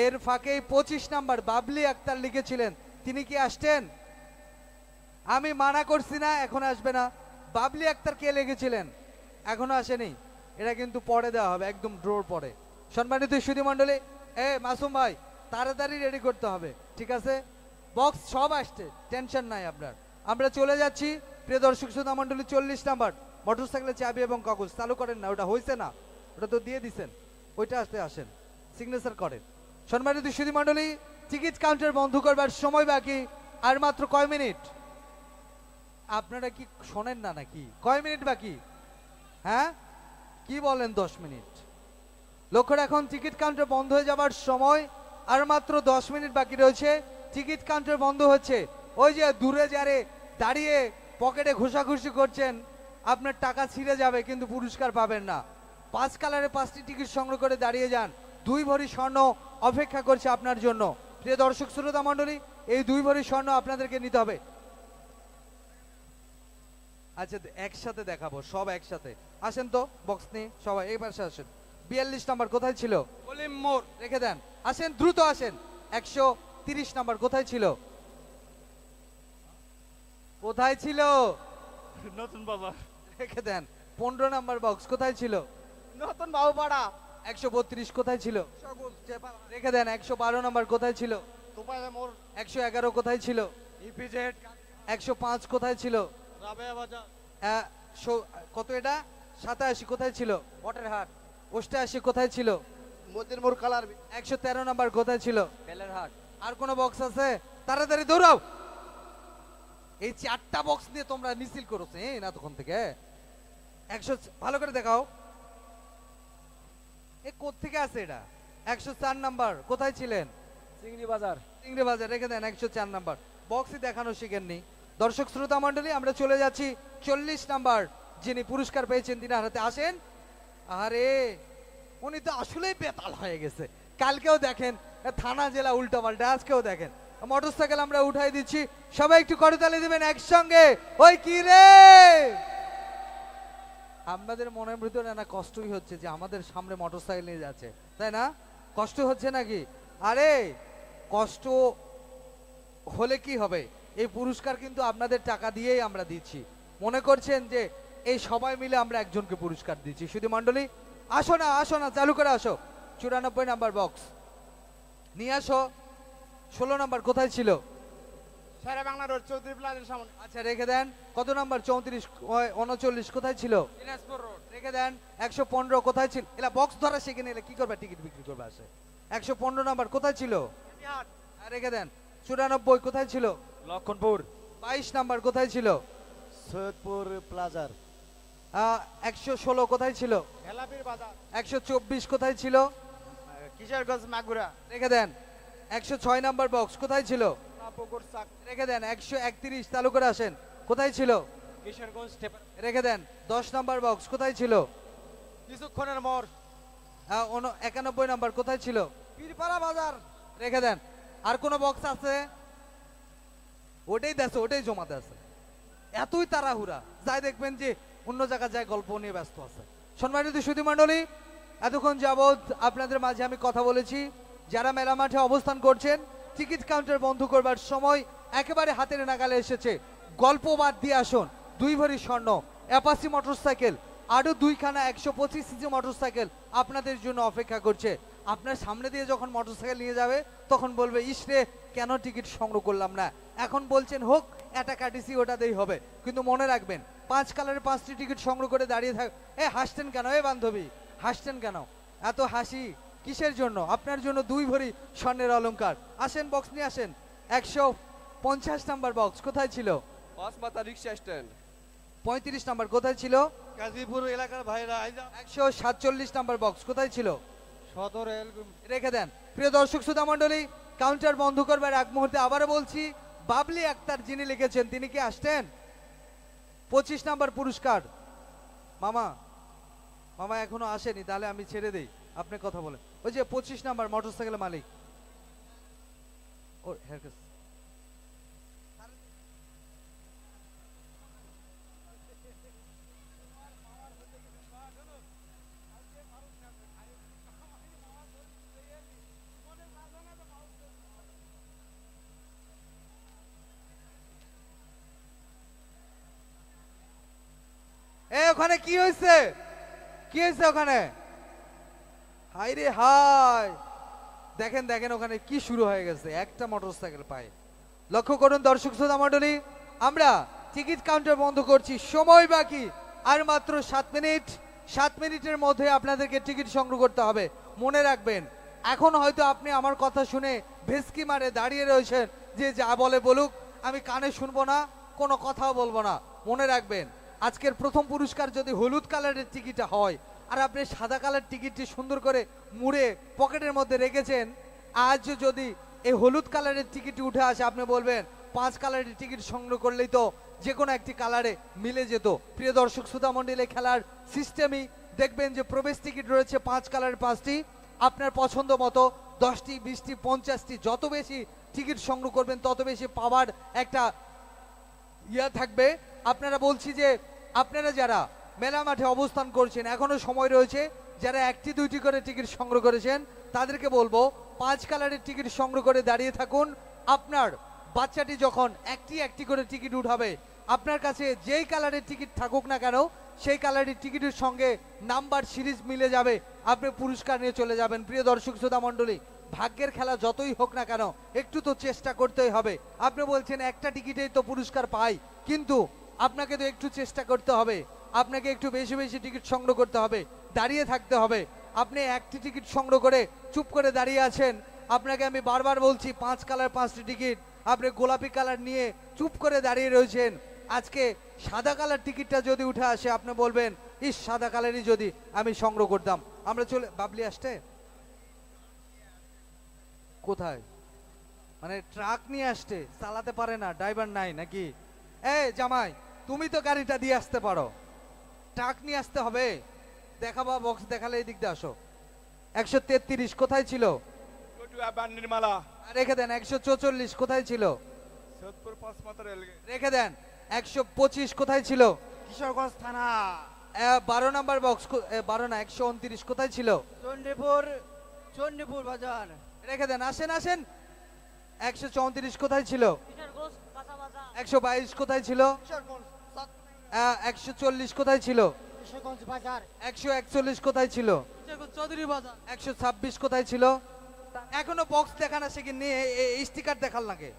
এর ফাঁকেই 25 নাম্বার বাবলি আক্তার লিখেছিলেন, তিনি কি আসতেন? আমি মানা করছি না, এখন আসবে না। বাবলি আক্তার কে লিখেছিলেন? এখনো আসেনি। এটা কিন্তু পরে দেওয়া হবে, একদম ড্রোর পরে। সম্মানিত সুধী মণ্ডলী, মাসুম ভাই তাড়াতাড়ি রেডি করতে হবে, ঠিক আছে? বক্স সব আসছে, টেনশন নাই আপনার। আমরা চলে যাচ্ছি প্রিয় দর্শক শ্রোতা মণ্ডলী। 40 নাম্বার মোটরসাইকেলের চাবি এবং কাগজ চালু করেন না, ওটা হয়েছে না, ওটা তো দিয়ে দিছেন, ওইটা আসতে আসেন, সিগনেচার করেন। সম্মানিত সুধী মণ্ডলী, টিকিট কাউন্টার বন্ধ করবার সময় বাকি আর মাত্র কয় মিনিট? আপনারা কি শোনেন না নাকি? কয় মিনিট বাকি? হ্যাঁ, কি বলেন? 10 মিনিট। লক্ষ্য রাখুন, টিকিট কাউন্টার বন্ধ হয়ে যাবার সময় আর মাত্র 10 মিনিট বাকি রয়েছে। টিকিট কাউন্টার বন্ধ হচ্ছে। ওই যে দূরে যারে দাঁড়িয়ে পকেটে ঘুষাঘুষি করছেন, আপনার টাকা ছিঁড়ে যাবে কিন্তু পুরস্কার পাবেন না। 5 কালারে 5টি টিকিট সংগ্রহ করে দাঁড়িয়ে যান। 2 ভরি স্বর্ণ অপেক্ষা করছে আপনার জন্য। প্রিয় দর্শক শ্রোতা মণ্ডলী, এই 2 ভরি স্বর্ণ আপনাদেরকে নিতে হবে। আচ্ছা, একসাথে দেখাবো, সব একসাথে আসেন তো, বক্স নিয়ে সবাই এই পাশে আসেন। 42 নাম্বার কোথায় ছিল? কলিম মোড়। রেখে দেন, আসেন, দ্রুত আসেন। 130 নাম্বার কোথায় ছিল? কোথায় ছিল? নতুন বাজার। রেখে দেন। 15 নাম্বার বক্স কোথায় ছিল? নতুন বাবুপাড়া। 132 কোথায় ছিল? রেখে দেন। 112 নাম্বার কোথায় ছিল? তোপাইলে মোড়। 111 কোথায় ছিল? ইপিজেড। 105 কোথায় ছিল? রাবেয়া বাজার। কত এটা? 87 কোথায় ছিল? বটের হাট। 88 কোথায় ছিল? মদির মোড় কালার। 113 নাম্বার কোথায় ছিল? বেলের হাট। আর কোন বক্স আছে? তাড়াতাড়ি দৌড়াও। এই 4টা বক্স নিয়ে তোমরা মিছিল করছো না তখন থেকে। 100 ভালো করে দেখাও। কোত্থেকে আছে এটা? 104 নাম্বার কোথায় ছিলেন? চিংড়ি বাজার। চিংড়ি বাজার রেখে দেন 104 নাম্বার। বক্সই দেখানো শিখেননি। দর্শক শ্রোতা মণ্ডলী, আমরা চলে যাচ্ছি 40 নাম্বার যিনি পুরস্কার পেয়েছেন তিনার হাতে আসেন। আরে উনি তো আসলেই বেতাল হয়ে গেছে। কালকেও দেখেন থানা জেলা উল্টো পাল্টা, আজকেও দেখেন মোটরসাইকেল আমরা উঠাই দিচ্ছি। সবাই একটু করতালি দিবেন একসঙ্গে। ওই কি রে, আমাদের মনের ভিতরে না কষ্টই হচ্ছে যে আমাদের সামনে মোটরসাইকেল নিয়ে যাচ্ছে, তাই না? কষ্ট হচ্ছে নাকি? আরে কষ্ট হলে কি হবে, এই পুরস্কার কিন্তু আপনাদের টাকা দিয়েই আমরা দিচ্ছি। মনে করছেন যে এই সবাই মিলে আমরা একজনকে পুরস্কার দিচ্ছি? শুধু মণ্ডলী আসো না, আসো না, চালু করে আসো। 94 নাম্বার বক্স নিয়ে আসো। 16 নাম্বার কোথায় ছিল? সারা বাংলা রোড চৌধুরী প্লাজার সামনে। আচ্ছা রেখে দেন। কত নাম্বার? 34 39 কোথায় ছিল? দিনাজপুর রোড। রেখে দেন। 115 কোথায় ছিল? এলা বক্স ধরা শিখে নিলে কি করবে? টিকিট বিক্রি করবে আসে। 115 নাম্বার কোথায় ছিল? আর রেখে দেন। 94 কোথায় ছিল? লক্ষণপুর। 22 নাম্বার কোথায় ছিল? সৈয়দপুর প্লাজার। 116 কোথায় ছিল? হেলাপির বাজার। 124 কোথায় ছিল? কিশোরগঞ্জ মাগুরা। রেখে দেন। 106 নাম্বার বক্স কোথায় ছিল? পুকুর চাক। রেখে দেন। 131 চালু করে আসেন। কোথায় ছিল? কিশোরগঞ্জ রেখে দেন। 10 নাম্বার বক্স কোথায় ছিল? কিছুক্ষণের মোড়। 91 নাম্বার কোথায় ছিল? পীরপাড়া বাজার। রেখে দেন। আর কোন বক্স আছে? ওটাই দেখো, ওটাই জমাতে আছে। এতই তাড়াহুড়া, যাই দেখবেন যে অন্য জায়গায় যায় গল্প নিয়ে ব্যস্ত আছে। সম্মানিত সুধী মণ্ডলী, এতক্ষণ যাবৎ আপনাদের মাঝে আমি কথা বলেছি। যারা মেলা মাঠে অবস্থান করছেন, টিকিট কাউন্টার বন্ধ করবার সময় একেবারে হাতের নাগালে এসেছে। গল্প বাদ দিয়ে আসুন। 2 ভরি স্বর্ণ, অ্যাপাসি মোটরসাইকেল, আরো 2খানা 125 সিসি মোটরসাইকেল আপনাদের জন্য অপেক্ষা করছে। আপনার সামনে দিয়ে যখন মোটরসাইকেল নিয়ে যাবে তখন বলবে, ইসরে কেন টিকিট সংগ্রহ করলাম না। এখন বলছেন হোক, এটা কাটিসি ওটাতেই হবে। কিন্তু মনে রাখবেন, 5 কালারের 5টি টিকিট সংগ্রহ করে দাঁড়িয়ে থাক। হাসতেন কেন? বান্ধবী হাসতেন কেন? এত হাসি কিসের জন্য? আপনার জন্য 2 ভরি স্বর্ণের অলংকার। আসেন, বক্স নিয়ে আসেন। 150 নাম্বার বক্স কোথায় ছিল? পাঁচমাথা রিক্সা স্ট্যান্ড। 35 নাম্বার কোথায় ছিল? গাজীপুর এলাকার ভাইরা। 147 নাম্বার বক্স কোথায় ছিল? সদর রেখে দেন। প্রিয় দর্শক শ্রোতা মণ্ডলী, কাউন্টার বন্ধ করবার এক মুহূর্তে আবারও বলছি, বাবলি আক্তার যিনি লিখেছেন তিনি কি আসতেন? 25 নাম্বার পুরস্কার। মামা মামা এখনো আসেনি, তাহলে আমি ছেড়ে দেই, আপনি কথা বলেন। ওই যে 25 নাম্বার মোটরসাইকেলের মালিক। ও হেরকাস ওখানে কি হয়েছে? কি হয়েছে ওখানে? হাই রে হাই, দেখেন দেখেন ওখানে কি শুরু হয়ে গেছে। একটা মোটরসাইকেল পায়। লক্ষ্য করুন দর্শক শ্রোতা মণ্ডলী, আমরা টিকিট কাউন্টার বন্ধ করছি। সময় বাকি আর মাত্র 7 মিনিট। 7 মিনিটের মধ্যে আপনাদেরকে টিকিট সংগ্রহ করতে হবে। মনে রাখবেন, এখন হয়তো আপনি আমার কথা শুনে ভেসকি মারে দাঁড়িয়ে রয়েছেন যে যা বলে বলুক, আমি কানে শুনবো না, কোনো কথাও বলবো না। মনে রাখবেন, আজকের প্রথম পুরস্কার যদি হলুদ কালারের টিকিটটা হয় আর আপনি সাদা কালার টিকিটটি সুন্দর করে মুড়ে পকেটের মধ্যে রেখেছেন, আজ যদি এই হলুদ কালারের টিকিটটি উঠে আসে, আপনি বলবেন 5 কালারের টিকিট সংগ্রহ করলেই তো যে কোনো একটি কালারে মিলে যেত। প্রিয় দর্শক শ্রোতা মণ্ডলী, খেলার সিস্টেমই দেখবেন যে প্রবেশ টিকিট রয়েছে 5 কালারের 5টি। আপনার পছন্দ মতো 10টি 20টি 50টি যত বেশি টিকিট সংগ্রহ করবেন তত বেশি পাওয়ার একটা ইয়া থাকবে। আপনারা বলছি যে আপনারা যারা মেলা মাঠে অবস্থান করছেন এখনো সময় রয়েছে। যারা 1টি 2টি করে টিকিট সংগ্রহ করেছেন তাদেরকে বলবো 5 কালারের টিকিট সংগ্রহ করে দাঁড়িয়ে থাকুন। আপনার বাচ্চাটি যখন 1টি করে টিকিট উঠাবে, আপনার কাছে যেই কালারের টিকিট থাকুক না কেন সেই কালারের টিকিটের সঙ্গে নাম্বার সিরিজ মিলে যাবে, আপনি পুরস্কার নিয়ে চলে যাবেন। প্রিয় দর্শক শ্রোতা মণ্ডলী, ভাগ্যের খেলা যতই হোক না কেন একটু তো চেষ্টা করতেই হবে। আপনি বলছেন একটা টিকিটেই তো পুরস্কার পাই, কিন্তু আপনাকে তো একটু চেষ্টা করতে হবে, আপনাকে একটু বেশি বেশি টিকিট সংগ্রহ করতে হবে, দাঁড়িয়ে থাকতে হবে। আপনি 1টি টিকিট সংগ্রহ করে চুপ করে দাঁড়িয়ে আছেন, আপনাকে আমি বারবার বলছি 5 কালার 5টি টিকিট, আপনি গোলাপি কালার নিয়ে চুপ করে দাঁড়িয়ে রয়েছেন। আজকে সাদা কালার টিকিটটা যদি উঠে আসে আপনি বলবেন, ইস সাদা কালারই যদি আমি সংগ্রহ করতাম। আমরা চলে বাবলি আসতে কোথায় মানে ট্রাক নিয়ে আসছে, চালাতে পারে না, ড্রাইভার নাই নাকি? এই জামাই, তুমি তো গাড়িটা দিয়ে আসতে পারো, ট্রাক নিয়ে আসতে হবে। দেখাবা, বক্স দেখালে এই দিক দিয়ে আসো। 133 কোথায় ছিল? কটুয়া বান্নিরমালা আর রেখে দেন। 144 কোথায় ছিল? সৈয়দপুর পাঁচমাথা রেলগেট রেখে দেন। 125 কোথায় ছিল? কিশোরগঞ্জ থানা 12 নাম্বার বক্স 12 না, 129 কোথায় ছিল? চণ্ডীপুর বাজার রেখে দেন। আসেন আসেন। 134 কোথায় ছিল? 122 কোথায় ছিল? 140 কোথায় ছিল? কিশোরগঞ্জ বাজার 141 কোথায় ছিল? চৌধুরী বাজার 126 কোথায় ছিল? এখনো বক্স দেখা না শিখি নিয়ে স্টিকার দেখাল নাকি?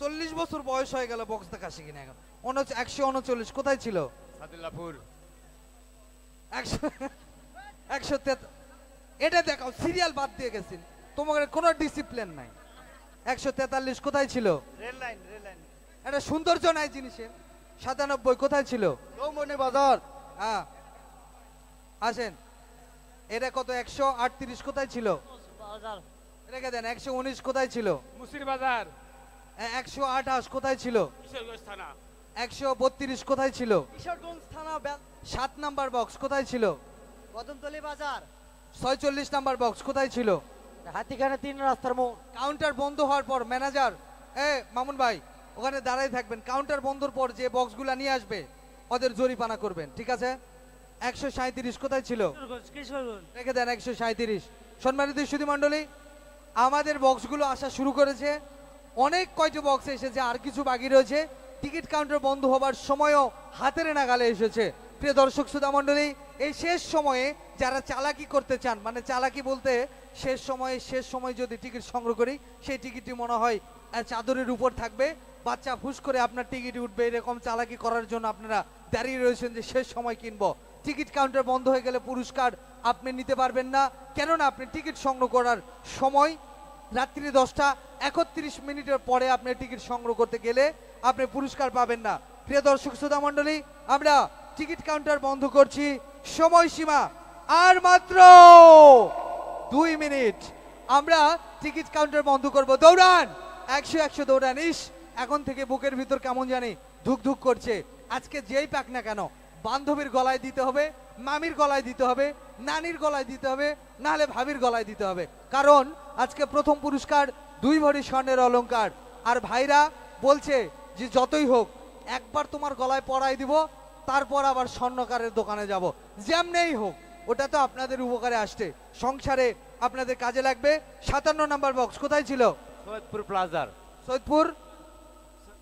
40 বছর বয়স হয়ে গেল, বক্স দেখা শিখি না এখন। 139 কোথায় ছিল? সাদুল্লাপুর 100 এটা দেখাও, সিরিয়াল বাদ দিয়ে গেছেন, তোমাদের কোনো ডিসিপ্লিন নাই। 143 কোথায় ছিল? রেল লাইন এটা সৌন্দর্য নাই জিনিসের। 97 কোথায় ছিল? চৌমনি বাজার হ্যাঁ আসেন। এটা কত? 138 কোথায় ছিল? রেখে দেন। 119 কোথায় ছিল? মুসির বাজার 128 কোথায় ছিল? কিশোরগঞ্জ থানা 132 কোথায় ছিল? কিশোরগঞ্জ থানা 7 নাম্বার বক্স কোথায় ছিল? কদমতলী বাজার 46 নাম্বার বক্স কোথায় ছিল? হাতিখানা 3 রাস্তার মোড় কাউন্টার বন্ধ হওয়ার পর ম্যানেজার, মামুন ভাই ওখানে দাঁড়াই থাকবেন। কাউন্টার বন্ধর পর যে বক্সগুলা নিয়ে আসবে ওদের জরিমানা করবেন, ঠিক আছে? 137 কোথায় ছিল? কিশোরগঞ্জ রেখে দেন। 137। সম্মানিত সুধী মণ্ডলী, আমাদের বক্সগুলো আসা শুরু করেছে, অনেক কয়টি বক্স এসেছে, আর কিছু বাকি রয়েছে। টিকিট কাউন্টার বন্ধ হবার সময়ও হাতের নাগালে এসেছে। প্রিয় দর্শক শ্রোতা মণ্ডলী, এই শেষ সময়ে যারা চালাকি করতে চান, মানে চালাকি বলতে শেষ সময় যদি টিকিট সংগ্রহ করি, সেই টিকিটটি মনে হয় চাদরের উপর থাকবে, বাচ্চা ফুস করে আপনার টিকিট উঠবে, এরকম চালাকি করার জন্য আপনারা দাঁড়িয়ে রয়েছেন যে শেষ সময় কিনবো। টিকিট কাউন্টার বন্ধ হয়ে গেলে পুরস্কার আপনি নিতে পারবেন না, কেননা আপনি টিকিট সংগ্রহ করার সময় রাত্রি 10টা 31 মিনিটের পরে আপনি টিকিট সংগ্রহ করতে গেলে আপনি পুরস্কার পাবেন না। প্রিয় দর্শক শ্রোতা মণ্ডলী, আমরা টিকিট কাউন্টার বন্ধ করছি, সময়সীমা আর মাত্র 2 মিনিট। আমরা টিকিট কাউন্টার বন্ধ করব। দৌড়ান, 100 দৌড়ান। এখন থেকে বুকের ভিতর কেমন জানি ধুক ধুক করছে। আজকে যেই পাক না কেন, বান্ধবীর গলায় দিতে হবে, মামির গলায় দিতে হবে, নানির গলায় দিতে হবে, নাহলে ভাবির গলায় দিতে হবে। কারণ আজকে প্রথম পুরস্কার 2 ভরি স্বর্ণের অলংকার। আর ভাইরা বলছে যে যতই হোক একবার তোমার গলায় পরাই দিব, তারপর আবার স্বর্ণকারের দোকানে যাব, যেমনেই হোক ওটা তো আপনাদের উপকারে আসছে, সংসারে আপনাদের কাজে লাগবে। 57 নাম্বার বক্স কোথায় ছিল? সৈয়দপুর প্লাজার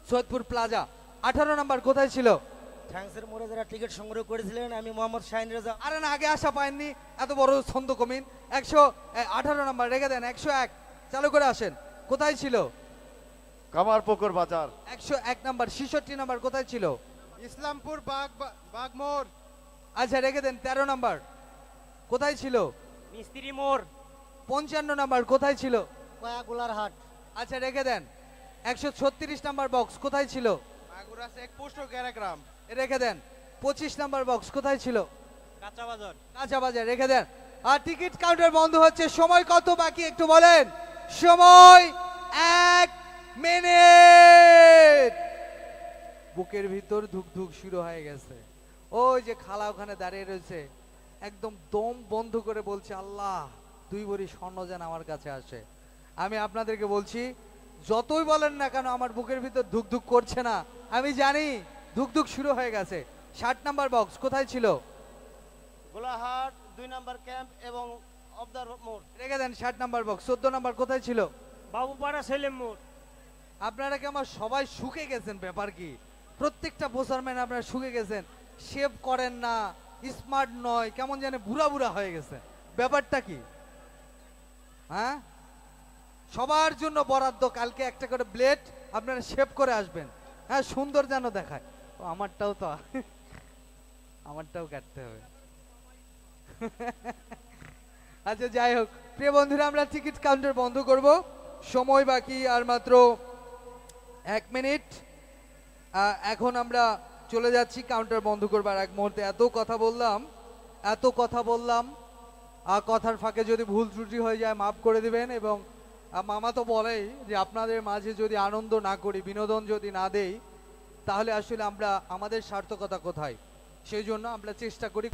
সৈয়দপুর প্লাজা। 18 নাম্বার কোথায় ছিল? থ্যাঙ্কসের মোড়ে যারা টিকিট সংগ্রহ করেছিলেন, আমি মোহাম্মদ শাহিন রেজা। আরে না, আগে আসা পায়নি, এত বড় ছন্দ কমিন। 118 নাম্বার রেখে দেন। 101 চালু করে আসেন। কোথায় ছিল? কামারপুকুর বাজার 101 নাম্বার। 66 নাম্বার কোথায় ছিল? ইসলামপুর বাগমোড় আচ্ছা রেখে দেন। 13 নাম্বার কোথায় ছিল? মিস্ত্রি মোড় 55 নাম্বার কোথায় ছিল? কয়াগুলার হাট আচ্ছা রেখে দেন। 136 নাম্বার বক্স কোথায় ছিল? মাগুরা চেকপোস্ট ও গ্যারাগ্রাম রেখে দেন। 25 নাম্বার বক্স কোথায় ছিল? কাঁচা বাজার কাঁচা বাজার। রেখে দেন। আর টিকিট কাউন্টার বন্ধ হচ্ছে। সময় কত বাকি একটু বলেন? সময় 1 মিনিট। বুকের ভিতর ধুক ধুক শুরু হয়ে গেছে। ওই যে খালা ওখানে দাঁড়িয়ে রয়েছে, একদম দম বন্ধ করে বলছে, আল্লাহ 2 ভরি স্বর্ণ যেন আমার কাছে আসে। আমি আপনাদেরকে বলছি, যতই বলেন না কেন আমার বুকের ভিতর ধুক ধুক করছে না, আমি জানি ধুক ধুক শুরু হয়ে গেছে। 60 নাম্বার বক্স কোথায় ছিল? গোলাহাট 2 নাম্বার ক্যাম্প এবং অবদার মোড়। রেখে দেন। 60 নাম্বার বক্স। 14 নাম্বার কোথায় ছিল? বাবুপাড়া সেলিম মোড়। আপনারা কি আমার সবাই শুকে গেছেন? ব্যাপার কি? প্রত্যেকটা বোসারম্যান আপনারা শুকে গেছেন, শেভ করেন না, স্মার্ট নয়, কেমন জানে বুড়া বুড়া হয়ে গেছে, ব্যাপারটা কি? হ্যাঁ, সবার জন্য বরাদ্দ কালকে একটা করে ব্লেড, আপনারা শেভ করে আসবেন। হ্যাঁ, সুন্দর যেন দেখায়। ও আমারটাও তো আমারটাও কাটতে হবে। আচ্ছা যাই হোক, প্রিয় বন্ধুরা, আমরা টিকিট কাউন্টার বন্ধ করব। সময় বাকি আর মাত্র 1 মিনিট। এখন আমরা চলে যাচ্ছি কাউন্টার বন্ধ করবার এক মুহূর্তে। এত কথা বললাম, আর কথার ফাঁকে যদি ভুল ত্রুটি হয়ে যায় মাফ করে দিবেন, এবং মামা তো বলেই যে আপনাদের মাঝে যদি আনন্দ না করি, বিনোদন যদি না দেই, তাহলে আসলে আমরা আমাদের সার্থকতা কোথায়? সেই জন্য আমরা চেষ্টা করি